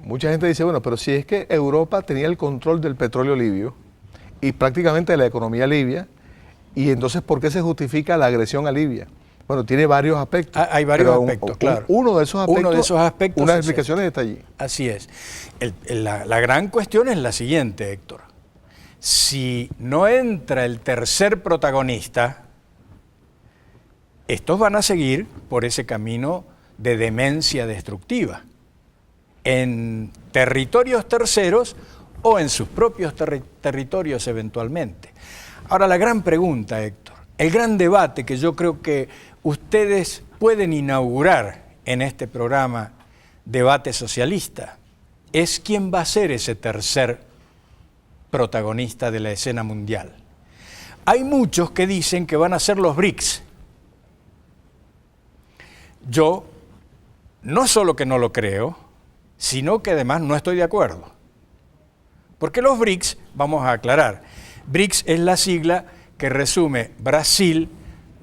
mucha gente dice, bueno, pero si es que Europa tenía el control del petróleo libio y prácticamente de la economía libia, y entonces ¿por qué se justifica la agresión a Libia? Bueno, tiene varios aspectos. Hay varios aspectos, claro. Uno de esos aspectos, unas explicaciones está allí. Así es. La gran cuestión es la siguiente, Héctor. Si no entra el tercer protagonista, estos van a seguir por ese camino de demencia destructiva en territorios terceros o en sus propios territorios eventualmente. Ahora, la gran pregunta, Héctor, el gran debate que yo creo que ustedes pueden inaugurar en este programa Debate Socialista es quién va a ser ese tercer protagonista de la escena mundial. Hay muchos que dicen que van a ser los BRICS. Yo no solo que no lo creo, sino que además no estoy de acuerdo. Porque los BRICS, vamos a aclarar, BRICS es la sigla que resume Brasil,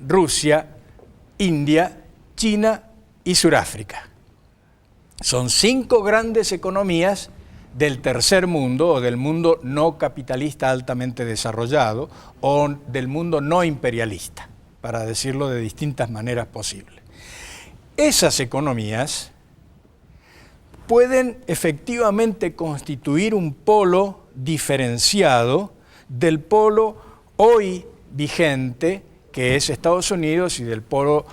Rusia, India, China y Sudáfrica. Son 5 grandes economías del tercer mundo o del mundo no capitalista altamente desarrollado o del mundo no imperialista, para decirlo de distintas maneras posibles. Esas economías pueden efectivamente constituir un polo diferenciado del polo hoy vigente, que es Estados Unidos, y del polo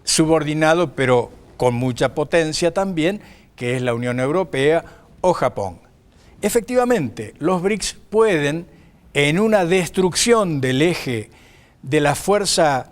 subordinado, pero con mucha potencia también, que es la Unión Europea o Japón. Efectivamente, los BRICS pueden, en una destrucción del eje de la fuerza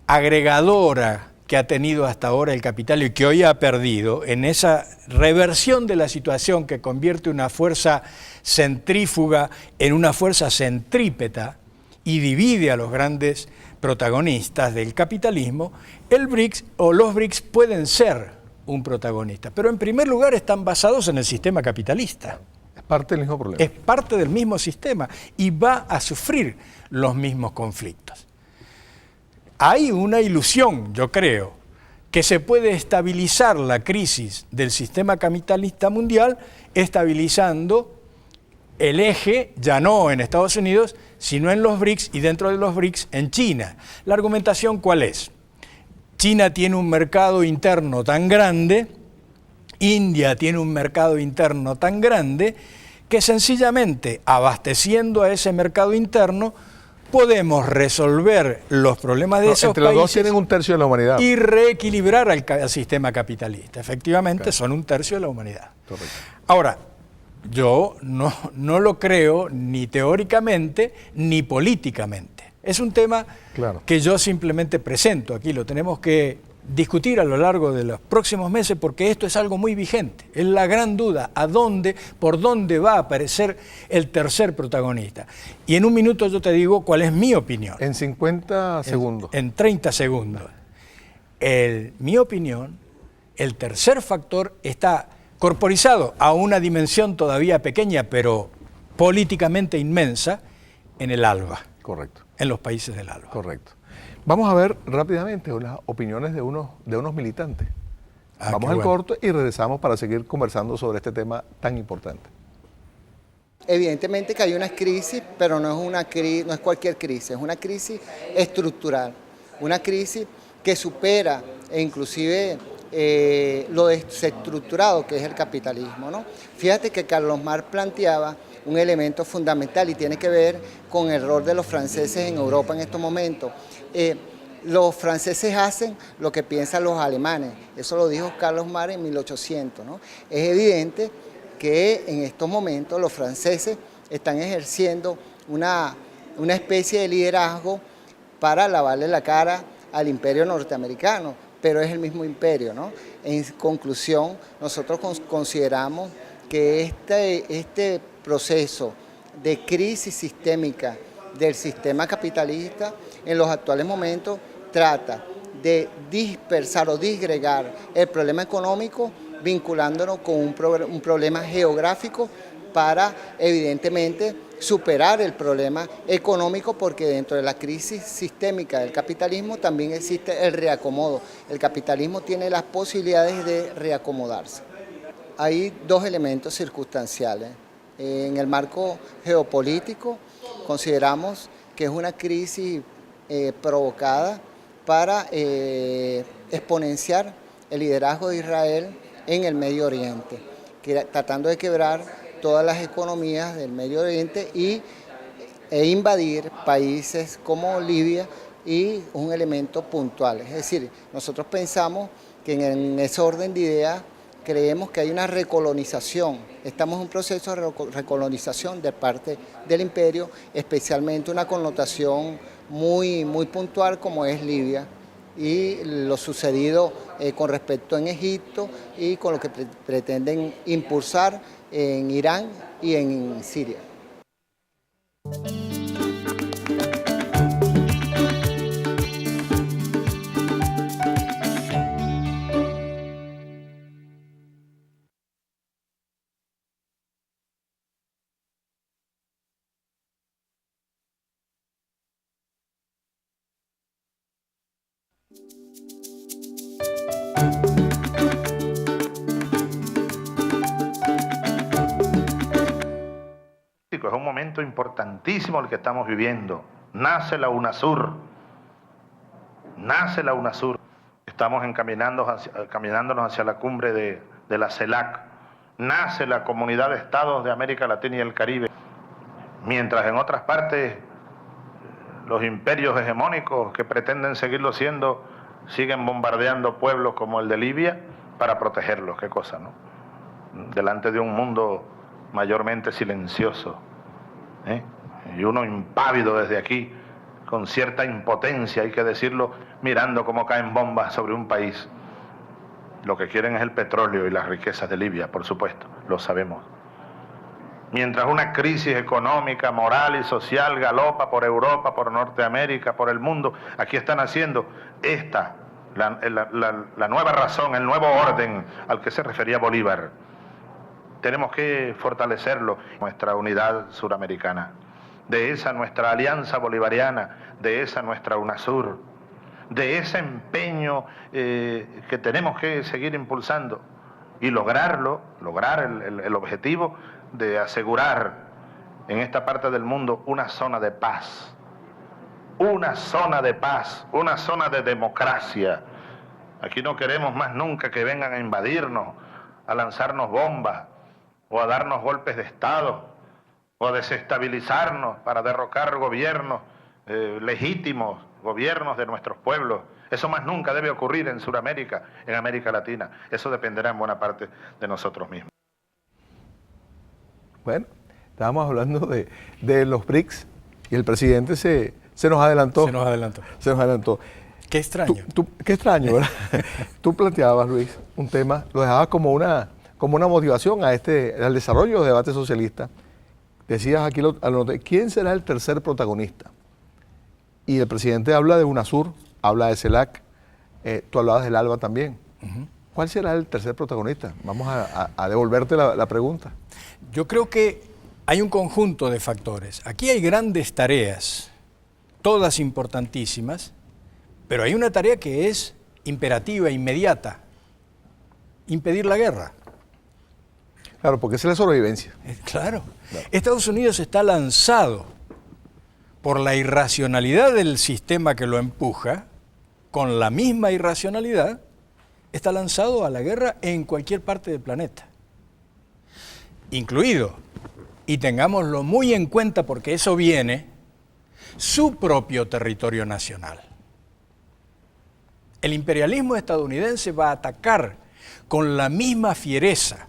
agregadora que ha tenido hasta ahora el capital y que hoy ha perdido, en esa reversión de la situación que convierte una fuerza centrífuga en una fuerza centrípeta y divide a los grandes protagonistas del capitalismo, el BRICS o los BRICS pueden ser un protagonista, pero en primer lugar están basados en el sistema capitalista. Es parte del mismo problema. Es parte del mismo sistema y va a sufrir los mismos conflictos. Hay una ilusión, yo creo, que se puede estabilizar la crisis del sistema capitalista mundial estabilizando el eje, ya no en Estados Unidos, sino en los BRICS y dentro de los BRICS en China. ¿La argumentación cuál es? China tiene un mercado interno tan grande, India tiene un mercado interno tan grande, que sencillamente abasteciendo a ese mercado interno podemos resolver los problemas de esos entre los dos países tienen un tercio de la humanidad. Y reequilibrar al sistema capitalista. Efectivamente, claro, son un tercio de la humanidad. Correcto. Ahora, yo no lo creo ni teóricamente ni políticamente. Es un tema claro, que yo simplemente presento aquí, lo tenemos que discutir a lo largo de los próximos meses porque esto es algo muy vigente. Es la gran duda, por dónde va a aparecer el tercer protagonista. Y en un minuto yo te digo cuál es mi opinión. En 50 segundos. En 30 segundos. Mi opinión, el tercer factor está corporizado a una dimensión todavía pequeña, pero políticamente inmensa, en el ALBA. Correcto. En los países del ALBA. Correcto. Vamos a ver rápidamente las opiniones de unos militantes. Vamos al corto y regresamos para seguir conversando sobre este tema tan importante. Evidentemente que hay una crisis, pero no es cualquier crisis, es una crisis estructural, una crisis que supera e inclusive lo desestructurado que es el capitalismo, ¿no? Fíjate que Carlos Marx planteaba un elemento fundamental y tiene que ver con el rol de los franceses en Europa en estos momentos. Los franceses hacen lo que piensan los alemanes, eso lo dijo Carlos Marx en 1800, ¿no? Es evidente que en estos momentos los franceses están ejerciendo una especie de liderazgo para lavarle la cara al imperio norteamericano, pero es el mismo imperio, ¿no? En conclusión, nosotros consideramos que este proceso de crisis sistémica del sistema capitalista en los actuales momentos trata de dispersar o disgregar el problema económico vinculándonos con un problema geográfico para evidentemente superar el problema económico, porque dentro de la crisis sistémica del capitalismo también existe el reacomodo. El capitalismo tiene las posibilidades de reacomodarse. Hay dos elementos circunstanciales. En el marco geopolítico consideramos que es una crisis provocada para exponenciar el liderazgo de Israel en el Medio Oriente, tratando de quebrar todas las economías del Medio Oriente e invadir países como Libia, y un elemento puntual. Es decir, nosotros pensamos que en ese orden de ideas creemos que hay una recolonización, estamos en un proceso de recolonización de parte del imperio, especialmente una connotación muy puntual como es Libia, y lo sucedido con respecto en Egipto y con lo que pretenden impulsar en Irán y en Siria. Es un momento importantísimo el que estamos viviendo. Nace la UNASUR. Nace la UNASUR. Estamos caminándonos hacia la cumbre de la CELAC. Nace la Comunidad de Estados de América Latina y el Caribe. Mientras en otras partes los imperios hegemónicos que pretenden seguirlo siendo siguen bombardeando pueblos como el de Libia para protegerlos. Qué cosa, ¿no? Delante de un mundo mayormente silencioso, y uno impávido desde aquí, con cierta impotencia, hay que decirlo, mirando cómo caen bombas sobre un país. Lo que quieren es el petróleo y las riquezas de Libia, por supuesto, lo sabemos. Mientras una crisis económica, moral y social galopa por Europa, por Norteamérica, por el mundo, aquí están haciendo la nueva razón, el nuevo orden al que se refería Bolívar. Tenemos que fortalecerlo, nuestra unidad suramericana, de esa nuestra alianza bolivariana, de esa nuestra UNASUR, de ese empeño que tenemos que seguir impulsando y lograr el objetivo de asegurar en esta parte del mundo una zona de paz, una zona de democracia. Aquí no queremos más nunca que vengan a invadirnos, a lanzarnos bombas, o a darnos golpes de Estado, o a desestabilizarnos para derrocar gobiernos legítimos, gobiernos de nuestros pueblos. Eso más nunca debe ocurrir en Sudamérica, en América Latina. Eso dependerá en buena parte de nosotros mismos. Bueno, estábamos hablando de los BRICS y el presidente se nos adelantó. Se nos adelantó. Qué extraño. Qué extraño, ¿verdad? Tú planteabas, Luis, un tema, lo dejabas como una motivación al desarrollo del debate socialista. Decías aquí, ¿quién será el tercer protagonista? Y el presidente habla de UNASUR, habla de CELAC, tú hablabas del ALBA también. ¿Cuál será el tercer protagonista? Vamos a devolverte la pregunta. Yo creo que hay un conjunto de factores. Aquí hay grandes tareas, todas importantísimas, pero hay una tarea que es imperativa, inmediata: impedir la guerra. Claro, porque esa es la sobrevivencia. Claro. Estados Unidos está lanzado por la irracionalidad del sistema que lo empuja, con la misma irracionalidad, está lanzado a la guerra en cualquier parte del planeta, incluido, y tengámoslo muy en cuenta porque eso viene, su propio territorio nacional. El imperialismo estadounidense va a atacar con la misma fiereza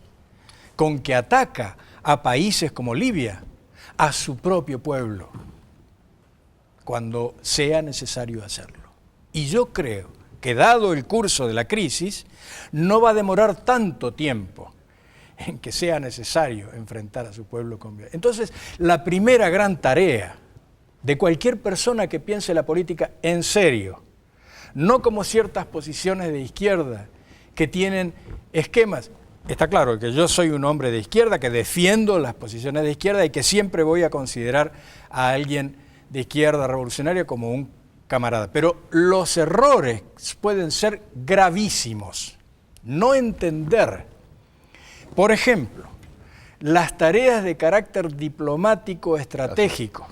con que ataca a países como Libia, a su propio pueblo, cuando sea necesario hacerlo. Y yo creo que dado el curso de la crisis, no va a demorar tanto tiempo en que sea necesario enfrentar a su pueblo con violencia. Entonces, la primera gran tarea de cualquier persona que piense la política en serio, no como ciertas posiciones de izquierda que tienen esquemas. Está claro que yo soy un hombre de izquierda, que defiendo las posiciones de izquierda y que siempre voy a considerar a alguien de izquierda revolucionaria como un camarada. Pero los errores pueden ser gravísimos. No entender, por ejemplo, las tareas de carácter diplomático estratégico,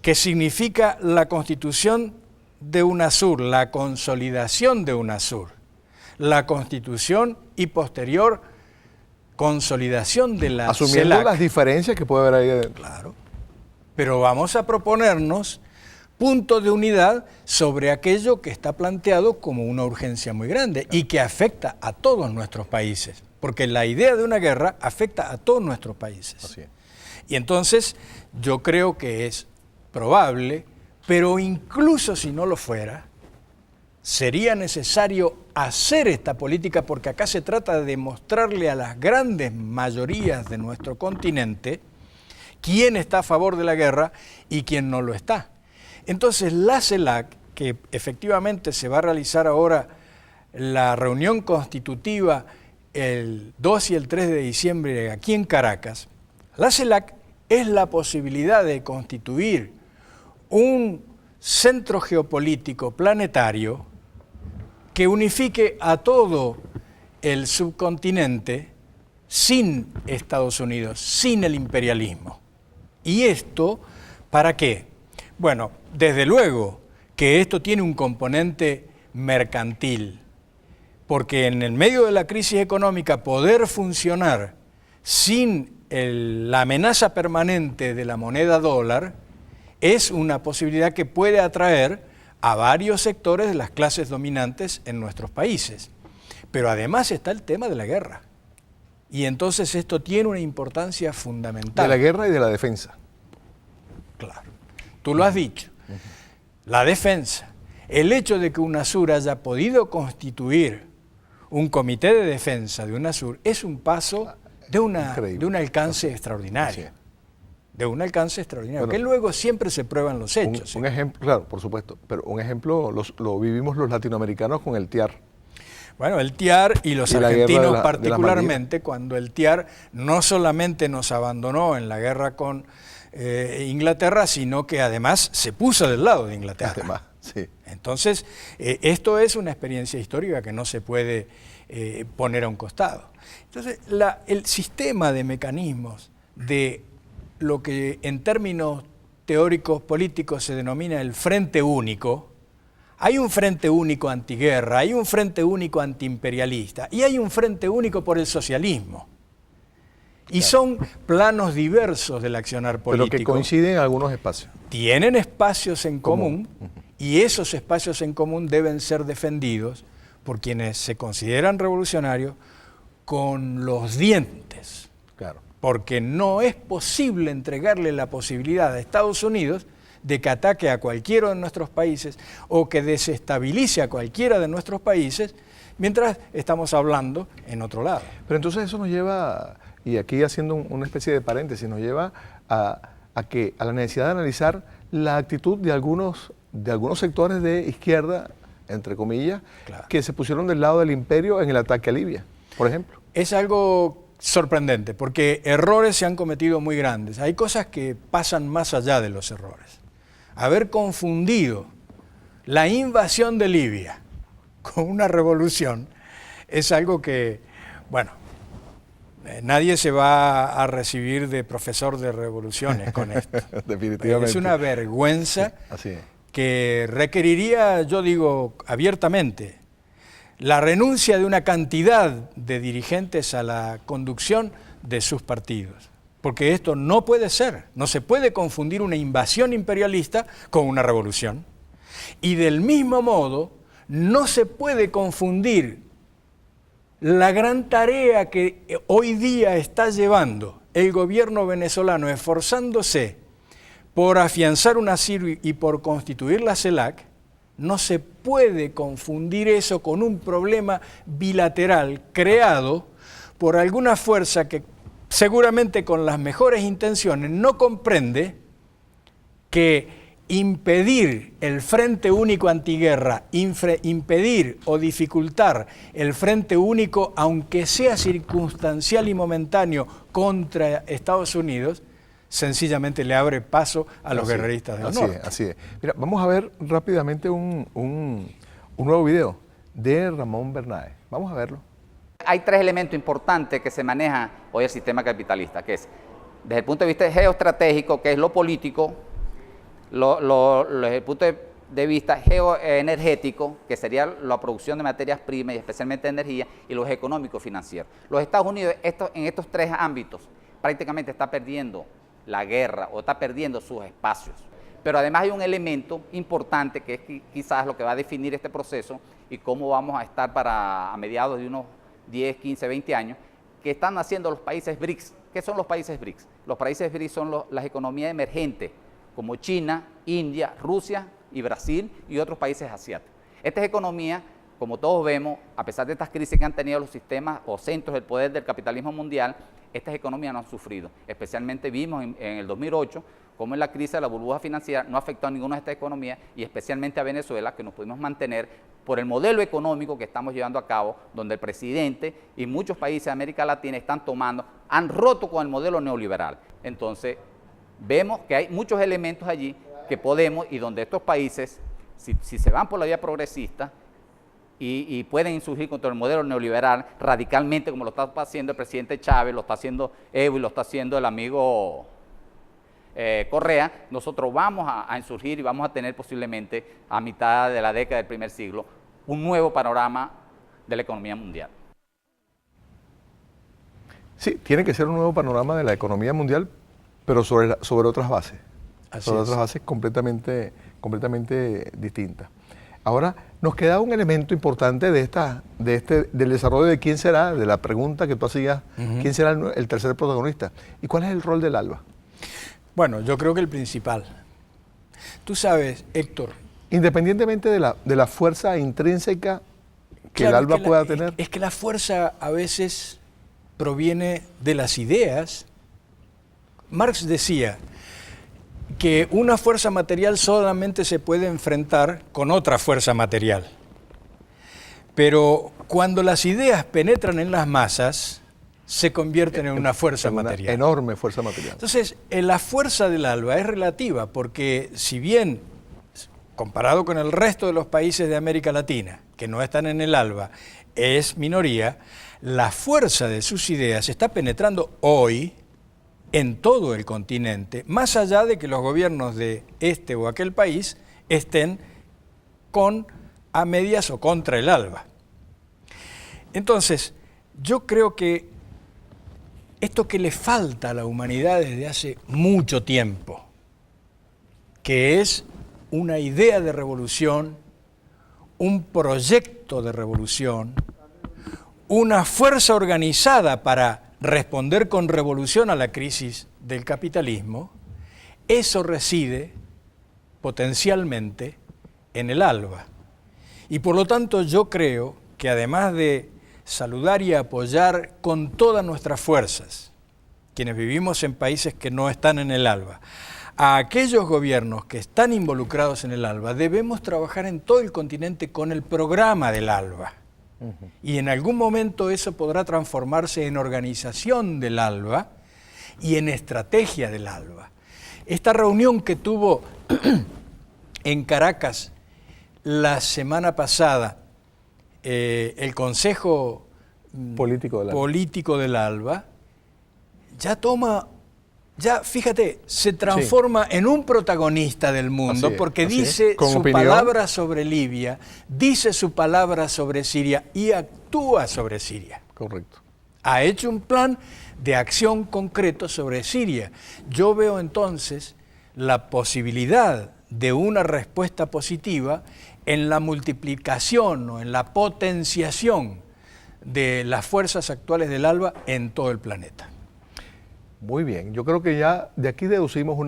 que significa la constitución de UNASUR, la consolidación de UNASUR, la constitución y posterior consolidación de la asumiendo CELAC. las diferencias que puede haber ahí adentro. Claro, pero vamos a proponernos puntos de unidad sobre aquello que está planteado como una urgencia muy grande y que afecta a todos nuestros países, porque la idea de una guerra afecta a todos nuestros países. Así es. Y entonces yo creo que es probable, pero incluso si no lo fuera, sería necesario hacer esta política, porque acá se trata de demostrarle a las grandes mayorías de nuestro continente quién está a favor de la guerra y quién no lo está. Entonces la CELAC, que efectivamente se va a realizar ahora la reunión constitutiva el 2 y el 3 de diciembre aquí en Caracas, la CELAC es la posibilidad de constituir un centro geopolítico planetario que unifique a todo el subcontinente sin Estados Unidos, sin el imperialismo. ¿Y esto para qué? Bueno, desde luego que esto tiene un componente mercantil, porque en el medio de la crisis económica poder funcionar sin la amenaza permanente de la moneda dólar es una posibilidad que puede atraer a varios sectores de las clases dominantes en nuestros países. Pero además está el tema de la guerra. Y entonces esto tiene una importancia fundamental. De la guerra y de la defensa. Claro. Tú lo has dicho. La defensa. El hecho de que UNASUR haya podido constituir un comité de defensa de UNASUR es un paso de un alcance extraordinario. De un alcance extraordinario, bueno, que luego siempre se prueban los hechos. Un ejemplo, claro, por supuesto, pero un ejemplo lo vivimos los latinoamericanos con el TIAR. Bueno, el TIAR y los argentinos particularmente, cuando el TIAR no solamente nos abandonó en la guerra con Inglaterra, sino que además se puso del lado de Inglaterra. Además, sí. Entonces, esto es una experiencia histórica que no se puede poner a un costado. Entonces, el sistema de mecanismos de lo que en términos teóricos políticos se denomina el frente único, hay un frente único antiguerra, hay un frente único antiimperialista y hay un frente único por el socialismo. Y claro, son planos diversos del accionar político. Pero que coinciden en algunos espacios. Tienen espacios en común y esos espacios en común deben ser defendidos por quienes se consideran revolucionarios con los dientes. Claro. Porque no es posible entregarle la posibilidad a Estados Unidos de que ataque a cualquiera de nuestros países o que desestabilice a cualquiera de nuestros países mientras estamos hablando en otro lado. Pero entonces eso nos lleva, y aquí haciendo una especie de paréntesis, nos lleva a la necesidad de analizar la actitud de algunos sectores de izquierda, entre comillas, claro, que se pusieron del lado del imperio en el ataque a Libia, por ejemplo. Es algo sorprendente, porque errores se han cometido muy grandes. Hay cosas que pasan más allá de los errores. Haber confundido la invasión de Libia con una revolución es algo que, bueno, nadie se va a recibir de profesor de revoluciones con esto. Definitivamente. Es una vergüenza Así es, que requeriría, yo digo abiertamente, la renuncia de una cantidad de dirigentes a la conducción de sus partidos. Porque esto no puede ser, no se puede confundir una invasión imperialista con una revolución. Y del mismo modo, no se puede confundir la gran tarea que hoy día está llevando el gobierno venezolano, esforzándose por afianzar UNASUR y por constituir la CELAC, no se puede confundir eso con un problema bilateral creado por alguna fuerza que seguramente con las mejores intenciones no comprende que impedir el Frente Único Antiguerra, impedir o dificultar el Frente Único, aunque sea circunstancial y momentáneo, contra Estados Unidos, sencillamente le abre paso a los guerreristas del norte. Así es. Mira, vamos a ver rápidamente un nuevo video de Ramón Bernabe. Vamos a verlo. Hay tres elementos importantes que se maneja hoy el sistema capitalista, que es, desde el punto de vista geoestratégico, que es lo político, desde el punto de vista geoenergético, que sería la producción de materias primas y especialmente de energía, y los económicos financieros. Los Estados Unidos en estos tres ámbitos prácticamente está perdiendo la guerra o está perdiendo sus espacios. Pero además hay un elemento importante que es quizás lo que va a definir este proceso y cómo vamos a estar a mediados de unos 10, 15, 20 años, que están haciendo los países BRICS. ¿Qué son los países BRICS? Los países BRICS son las economías emergentes, como China, India, Rusia y Brasil y otros países asiáticos. Estas economías, como todos vemos, a pesar de estas crisis que han tenido los sistemas o centros del poder del capitalismo mundial, estas economías no han sufrido. Especialmente vimos en el 2008 cómo en la crisis de la burbuja financiera no afectó a ninguna de estas economías y especialmente a Venezuela, que nos pudimos mantener por el modelo económico que estamos llevando a cabo, donde el presidente y muchos países de América Latina han roto con el modelo neoliberal. Entonces, vemos que hay muchos elementos allí que podemos, y donde estos países, si se van por la vía progresista y pueden insurgir contra el modelo neoliberal radicalmente, como lo está haciendo el presidente Chávez, lo está haciendo Evo y lo está haciendo el amigo Correa, nosotros vamos a insurgir y vamos a tener posiblemente a mitad de la década del primer siglo un nuevo panorama de la economía mundial. Sí, tiene que ser un nuevo panorama de la economía mundial, pero sobre otras bases. Otras bases completamente distintas. Ahora, nos queda un elemento importante del desarrollo de quién será, de la pregunta que tú hacías, quién será el tercer protagonista. ¿Y cuál es el rol del ALBA? Bueno, yo creo que el principal. Tú sabes, Héctor. Independientemente de la fuerza intrínseca que el ALBA pueda tener. Es que la fuerza a veces proviene de las ideas. Marx decía que una fuerza material solamente se puede enfrentar con otra fuerza material. Pero cuando las ideas penetran en las masas, se convierten en una fuerza material. Una enorme fuerza material. Entonces, la fuerza del ALBA es relativa, porque si bien, comparado con el resto de los países de América Latina, que no están en el ALBA, es minoría, la fuerza de sus ideas está penetrando hoy en todo el continente, más allá de que los gobiernos de este o aquel país estén a medias o contra el ALBA. Entonces, yo creo que esto que le falta a la humanidad desde hace mucho tiempo, que es una idea de revolución, un proyecto de revolución, una fuerza organizada para responder con revolución a la crisis del capitalismo, eso reside potencialmente en el ALBA. Y por lo tanto yo creo que además de saludar y apoyar con todas nuestras fuerzas, quienes vivimos en países que no están en el ALBA, a aquellos gobiernos que están involucrados en el ALBA, debemos trabajar en todo el continente con el programa del ALBA. Y en algún momento eso podrá transformarse en organización del ALBA y en estrategia del ALBA. Esta reunión que tuvo en Caracas la semana pasada el Consejo Político del ALBA, fíjate, se transforma en un protagonista del mundo, porque dice su palabra sobre Libia, dice su palabra sobre Siria y actúa sobre Siria. Correcto. Ha hecho un plan de acción concreto sobre Siria. Yo veo entonces la posibilidad de una respuesta positiva en la multiplicación o en la potenciación de las fuerzas actuales del ALBA en todo el planeta. Muy bien, yo creo que ya de aquí deducimos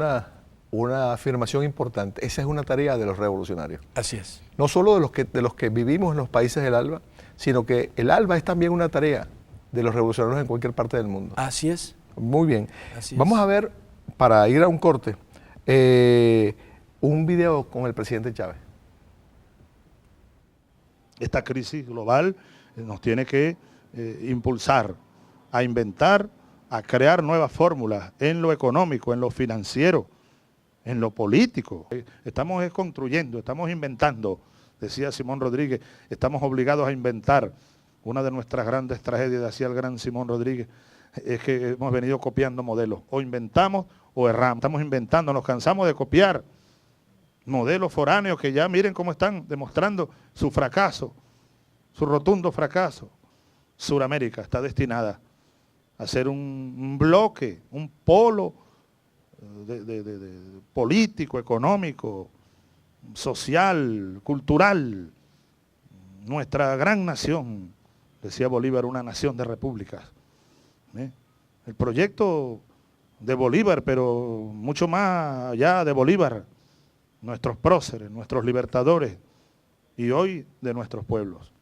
una afirmación importante. Esa es una tarea de los revolucionarios. Así es. No solo de los que vivimos en los países del ALBA, sino que el ALBA es también una tarea de los revolucionarios en cualquier parte del mundo. Así es. Muy bien. Así es. Vamos a ver, para ir a un corte, un video con el presidente Chávez. Esta crisis global nos tiene que impulsar a inventar, a crear nuevas fórmulas en lo económico, en lo financiero, en lo político. Estamos construyendo, estamos inventando, decía Simón Rodríguez, estamos obligados a inventar. Una de nuestras grandes tragedias, decía el gran Simón Rodríguez, es que hemos venido copiando modelos. O inventamos o erramos. Estamos inventando, nos cansamos de copiar modelos foráneos que ya miren cómo están demostrando su fracaso, su rotundo fracaso. Suramérica está destinada a ser un bloque, un polo de político, económico, social, cultural. Nuestra gran nación, decía Bolívar, una nación de repúblicas. El proyecto de Bolívar, pero mucho más allá de Bolívar, nuestros próceres, nuestros libertadores y hoy de nuestros pueblos.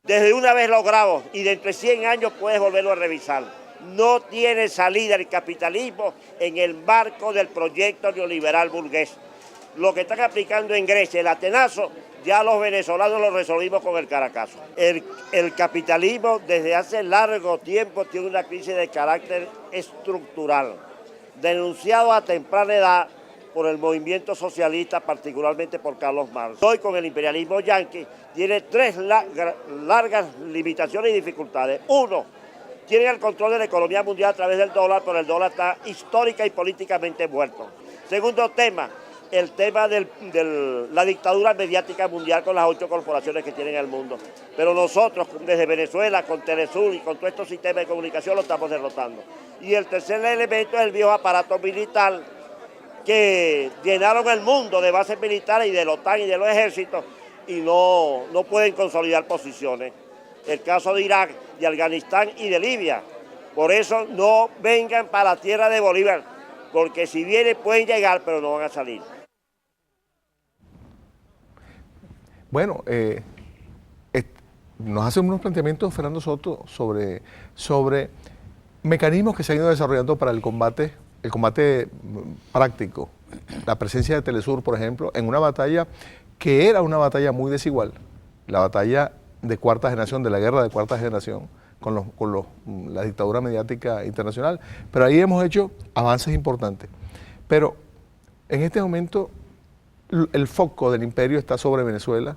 Desde una vez logrado y dentro de 100 años puedes volverlo a revisar. No tiene salida el capitalismo en el marco del proyecto neoliberal burgués. Lo que están aplicando en Grecia, el atenazo, ya los venezolanos lo resolvimos con el caracazo. El capitalismo desde hace largo tiempo tiene una crisis de carácter estructural, denunciado a temprana edad por el movimiento socialista, particularmente por Carlos Marx. Hoy con el imperialismo yanqui tiene tres largas limitaciones y dificultades. Uno, tienen el control de la economía mundial a través del dólar, pero el dólar está histórica y políticamente muerto. Segundo tema, el tema de la dictadura mediática mundial con las 8 corporaciones que tienen el mundo. Pero nosotros, desde Venezuela, con Telesur y con todos estos sistemas de comunicación, lo estamos derrotando. Y el tercer elemento es el viejo aparato militar, que llenaron el mundo de bases militares y de la OTAN y de los ejércitos y no pueden consolidar posiciones. El caso de Irak, de Afganistán y de Libia. Por eso no vengan para la tierra de Bolívar, porque si vienen pueden llegar, pero no van a salir. Bueno, nos hace unos planteamientos Fernando Soto sobre mecanismos que se han ido desarrollando para el combate práctico. La presencia de Telesur, por ejemplo, en una batalla que era una batalla muy desigual, la batalla de cuarta generación, de la guerra de cuarta generación, con la dictadura mediática internacional, pero ahí hemos hecho avances importantes. Pero en este momento el foco del imperio está sobre Venezuela,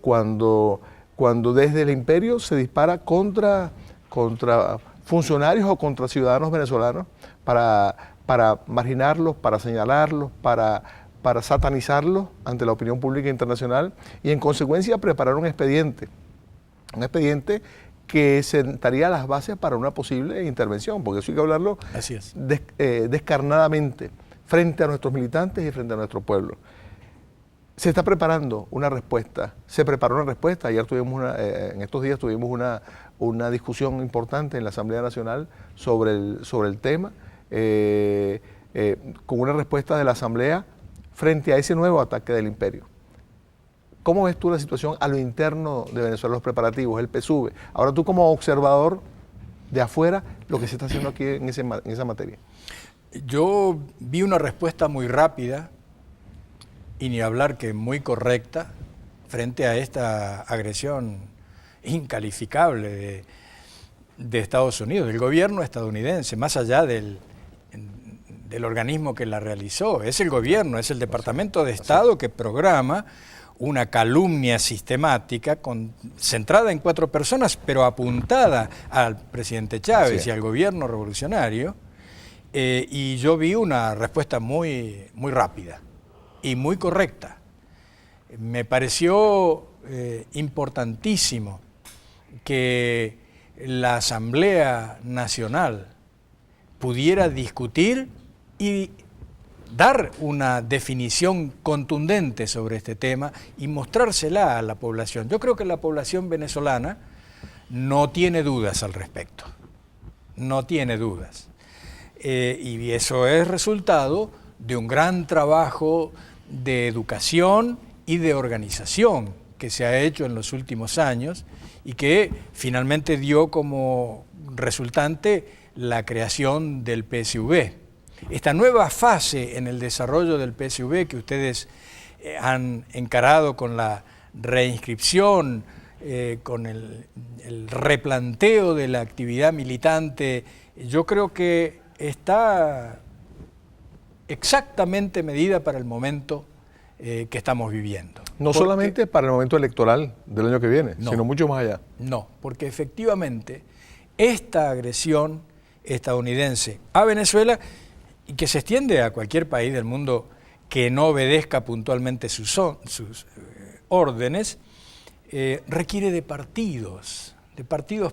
cuando desde el imperio se dispara contra funcionarios o contra ciudadanos venezolanos para marginarlos, para señalarlos, para satanizarlos ante la opinión pública internacional y en consecuencia preparar un expediente que sentaría las bases para una posible intervención, porque eso hay que hablarlo descarnadamente frente a nuestros militantes y frente a nuestro pueblo. Se está preparando una respuesta, se preparó una respuesta, ayer en estos días tuvimos una discusión importante en la Asamblea Nacional sobre el tema, con una respuesta de la Asamblea frente a ese nuevo ataque del imperio. ¿Cómo ves tú la situación a lo interno de Venezuela, los preparativos, el PSUV? Ahora tú como observador de afuera, lo que se está haciendo aquí en esa materia. Yo vi una respuesta muy rápida, y ni hablar que muy correcta, frente a esta agresión incalificable de Estados Unidos, del gobierno estadounidense, más allá del organismo que la realizó. Es el gobierno, es el Departamento de Estado que programa una calumnia sistemática centrada en 4 personas, pero apuntada al presidente Chávez y al gobierno revolucionario, Y yo vi una respuesta muy rápida y muy correcta. Me pareció importantísimo que la Asamblea Nacional pudiera discutir y dar una definición contundente sobre este tema y mostrársela a la población. Yo creo que la población venezolana no tiene dudas al respecto, no tiene dudas. Y eso es resultado de un gran trabajo de educación y de organización que se ha hecho en los últimos años y que finalmente dio como resultante la creación del PSV. Esta nueva fase en el desarrollo del PSV que ustedes han encarado con la reinscripción, con el replanteo de la actividad militante, yo creo que está exactamente medida para el momento que estamos viviendo. No solamente para el momento electoral del año que viene, sino mucho más allá. No, porque efectivamente esta agresión estadounidense a Venezuela, y que se extiende a cualquier país del mundo que no obedezca puntualmente sus órdenes, requiere de partidos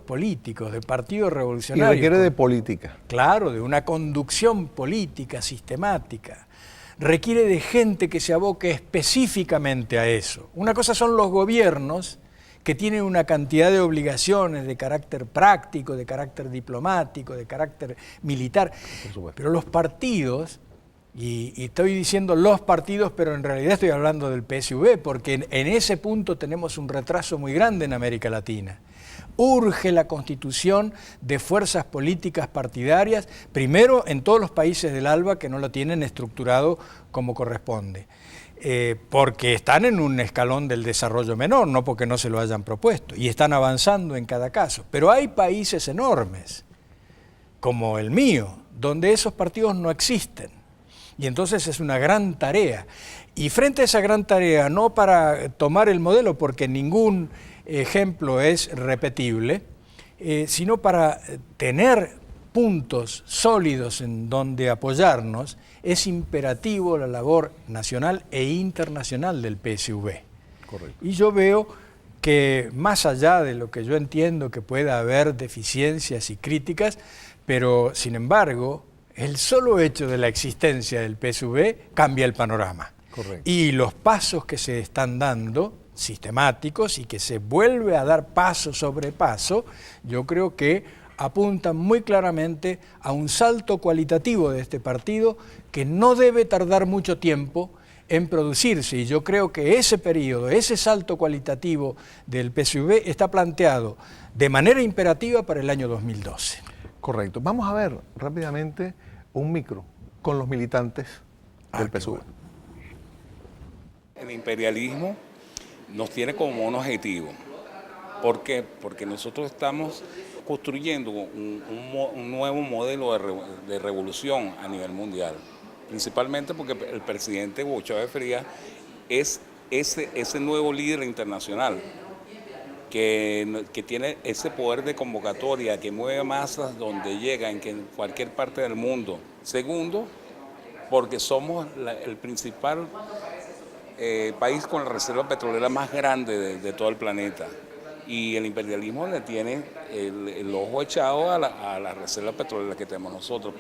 políticos, de partidos revolucionarios. Y requiere de política. Claro, de una conducción política sistemática. Requiere de gente que se aboque específicamente a eso. Una cosa son los gobiernos, que tienen una cantidad de obligaciones de carácter práctico, de carácter diplomático, de carácter militar. Pero los partidos, y estoy diciendo los partidos, pero en realidad estoy hablando del PSV, porque en ese punto tenemos un retraso muy grande en América Latina. Urge la constitución de fuerzas políticas partidarias, primero en todos los países del ALBA que no lo tienen estructurado como corresponde. Porque están en un escalón del desarrollo menor, no porque no se lo hayan propuesto, y están avanzando en cada caso. Pero hay países enormes, como el mío, donde esos partidos no existen. Y entonces es una gran tarea. Y frente a esa gran tarea, no para tomar el modelo, porque ningún ejemplo es repetible, sino para tener puntos sólidos en donde apoyarnos, es imperativo la labor nacional e internacional del PSV. Correcto. Y yo veo que más allá de lo que yo entiendo que pueda haber deficiencias y críticas, pero sin embargo, el solo hecho de la existencia del PSV cambia el panorama. Correcto. Y los pasos que se están dando, sistemáticos, y que se vuelve a dar paso sobre paso, yo creo que apuntan muy claramente a un salto cualitativo de este partido que no debe tardar mucho tiempo en producirse. Y yo creo que ese periodo, ese salto cualitativo del PSV está planteado de manera imperativa para el año 2012. Correcto. Vamos a ver rápidamente un micro con los militantes del PSV. Bueno. El imperialismo nos tiene como un objetivo. ¿Por qué? Porque nosotros estamos construyendo un nuevo modelo de revolución a nivel mundial. Principalmente porque el presidente Hugo Chávez Frías es ese nuevo líder internacional que tiene ese poder de convocatoria, que mueve masas donde llega, en cualquier parte del mundo. Segundo, porque somos el principal país con la reserva petrolera más grande de todo el planeta. Y el imperialismo le tiene el ojo echado a la reserva petrolera que tenemos nosotros.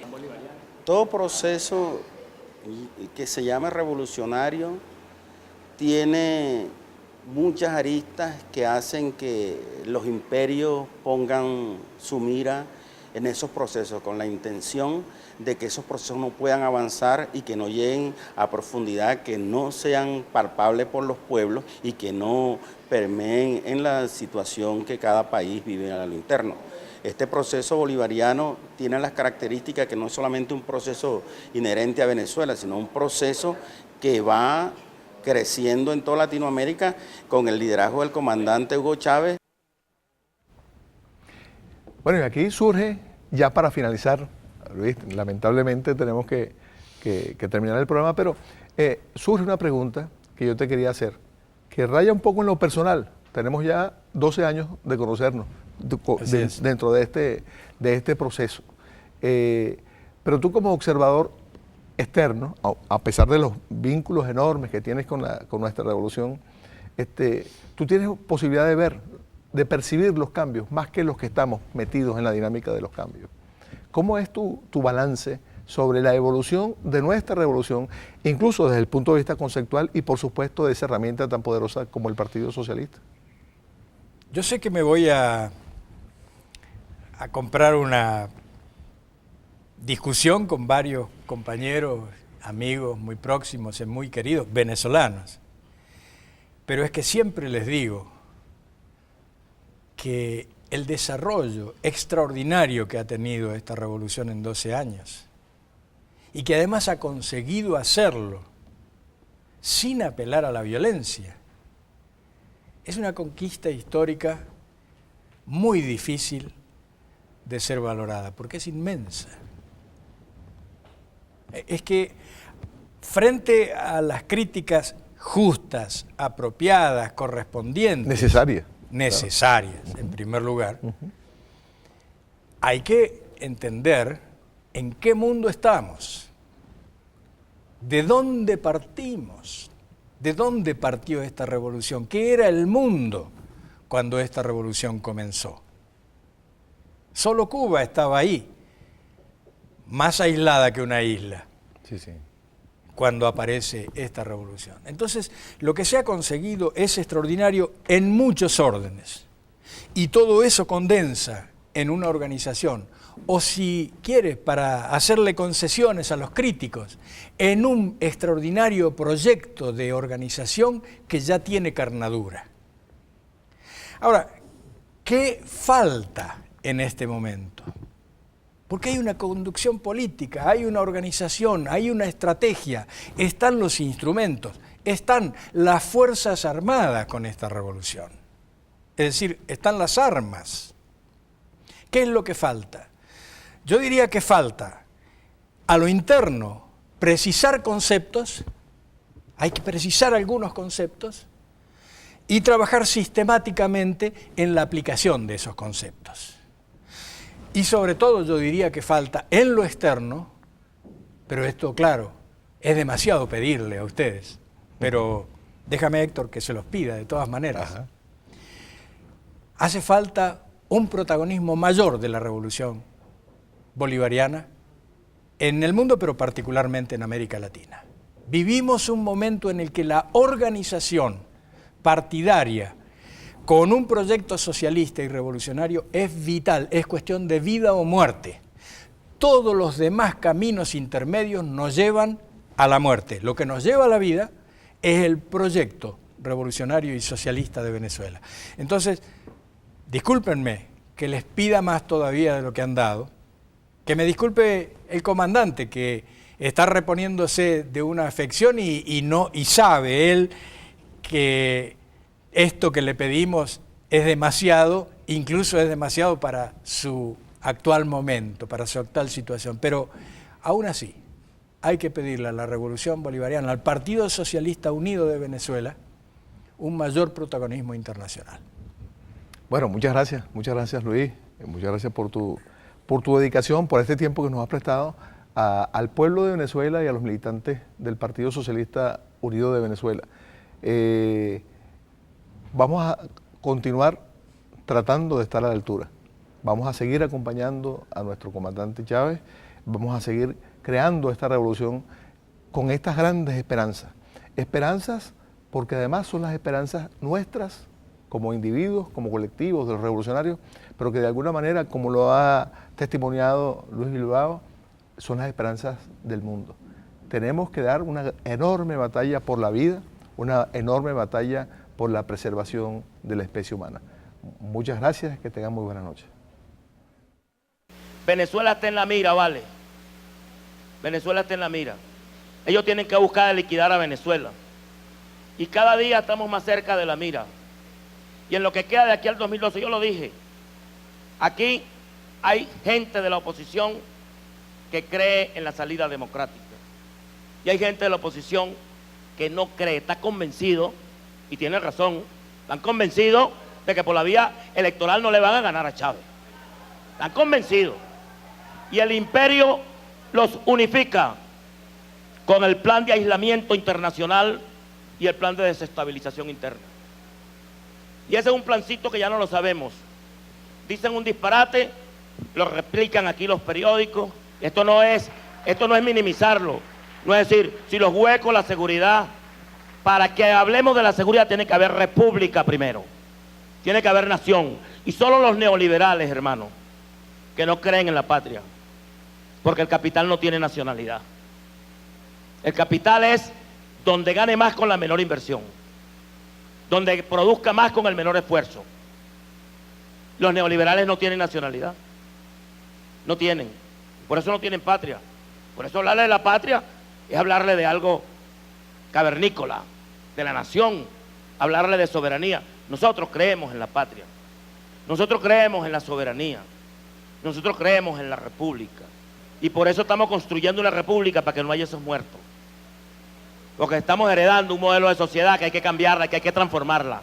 Todo proceso que se llama revolucionario tiene muchas aristas que hacen que los imperios pongan su mira en esos procesos con la intención de que esos procesos no puedan avanzar y que no lleguen a profundidad, que no sean palpables por los pueblos y que no permeen en la situación que cada país vive a lo interno. Este proceso bolivariano tiene las características que no es solamente un proceso inherente a Venezuela, sino un proceso que va creciendo en toda Latinoamérica con el liderazgo del comandante Hugo Chávez. Bueno, y aquí surge, ya para finalizar, Luis, lamentablemente tenemos que terminar el programa, pero surge una pregunta que yo te quería hacer, que raya un poco en lo personal. Tenemos ya 12 años de conocernos dentro de este proceso. Pero tú como observador externo, a pesar de los vínculos enormes que tienes con nuestra revolución, tú tienes posibilidad de ver, de percibir los cambios, más que los que estamos metidos en la dinámica de los cambios. ¿Cómo es tu balance sobre la evolución de nuestra revolución, incluso desde el punto de vista conceptual y por supuesto de esa herramienta tan poderosa como el Partido Socialista? Yo sé que me voy a comprar una discusión con varios compañeros, amigos muy próximos y muy queridos, venezolanos. Pero es que siempre les digo que el desarrollo extraordinario que ha tenido esta revolución en 12 años, y que además ha conseguido hacerlo sin apelar a la violencia, es una conquista histórica muy difícil de ser valorada, porque es inmensa. Es que frente a las críticas justas, apropiadas, correspondientes, necesarias, claro, en primer lugar, hay que entender en qué mundo estamos, de dónde partimos, de dónde partió esta revolución, qué era el mundo cuando esta revolución comenzó. Solo Cuba estaba ahí, más aislada que una isla, cuando aparece esta revolución. Entonces, lo que se ha conseguido es extraordinario en muchos órdenes, y todo eso condensa en una organización, o si quieres, para hacerle concesiones a los críticos, en un extraordinario proyecto de organización que ya tiene carnadura. Ahora, ¿qué falta en este momento? Porque hay una conducción política, hay una organización, hay una estrategia, están los instrumentos, están las Fuerzas Armadas con esta revolución. Es decir, están las armas. ¿Qué es lo que falta? Yo diría que falta a lo interno precisar conceptos, hay que precisar algunos conceptos y trabajar sistemáticamente en la aplicación de esos conceptos. Y sobre todo yo diría que falta en lo externo, pero esto claro, es demasiado pedirle a ustedes, pero déjame Héctor que se los pida de todas maneras. Ajá. Hace falta un protagonismo mayor de la revolución bolivariana en el mundo, pero particularmente en América Latina. Vivimos un momento en el que la organización partidaria con un proyecto socialista y revolucionario es vital, es cuestión de vida o muerte. Todos los demás caminos intermedios nos llevan a la muerte. Lo que nos lleva a la vida es el proyecto revolucionario y socialista de Venezuela. Entonces, discúlpenme que les pida más todavía de lo que han dado, que me disculpe el comandante que está reponiéndose de una afección y sabe él que esto que le pedimos es demasiado, incluso es demasiado para su actual momento, para su actual situación. Pero aún así, hay que pedirle a la Revolución Bolivariana, al Partido Socialista Unido de Venezuela, un mayor protagonismo internacional. Bueno, muchas gracias Luis, muchas gracias por tu dedicación, por este tiempo que nos has prestado al pueblo de Venezuela y a los militantes del Partido Socialista Unido de Venezuela. Vamos a continuar tratando de estar a la altura. Vamos a seguir acompañando a nuestro comandante Chávez, vamos a seguir creando esta revolución con estas grandes esperanzas. Esperanzas porque además son las esperanzas nuestras como individuos, como colectivos de los revolucionarios, pero que de alguna manera, como lo ha testimoniado Luis Bilbao, son las esperanzas del mundo. Tenemos que dar una enorme batalla por la vida, una enorme batalla por la preservación de la especie humana. Muchas gracias, que tengan muy buenas noches. Venezuela está en la mira, vale. Venezuela está en la mira. Ellos tienen que buscar liquidar a Venezuela. Y cada día estamos más cerca de la mira. Y en lo que queda de aquí al 2012, yo lo dije, aquí hay gente de la oposición que cree en la salida democrática. Y hay gente de la oposición que no cree, está convencido, y tiene razón, están convencidos de que por la vía electoral no le van a ganar a Chávez. Están convencidos. Y el imperio los unifica con el plan de aislamiento internacional y el plan de desestabilización interna. Y ese es un plancito que ya no lo sabemos. Dicen un disparate, lo replican aquí los periódicos. Esto no es minimizarlo. No es decir, si los huecos, la seguridad, para que hablemos de la seguridad tiene que haber república primero. Tiene que haber nación. Y solo los neoliberales, hermano, que no creen en la patria. Porque el capital no tiene nacionalidad. El capital es donde gane más con la menor inversión. Donde produzca más con el menor esfuerzo. Los neoliberales no tienen nacionalidad. No tienen. Por eso no tienen patria. Por eso hablarle de la patria es hablarle de algo cavernícola, de la nación, hablarle de soberanía. Nosotros creemos en la patria. Nosotros creemos en la soberanía. Nosotros creemos en la república. Y por eso estamos construyendo una república para que no haya esos muertos. Porque estamos heredando un modelo de sociedad que hay que cambiarla, que hay que transformarla.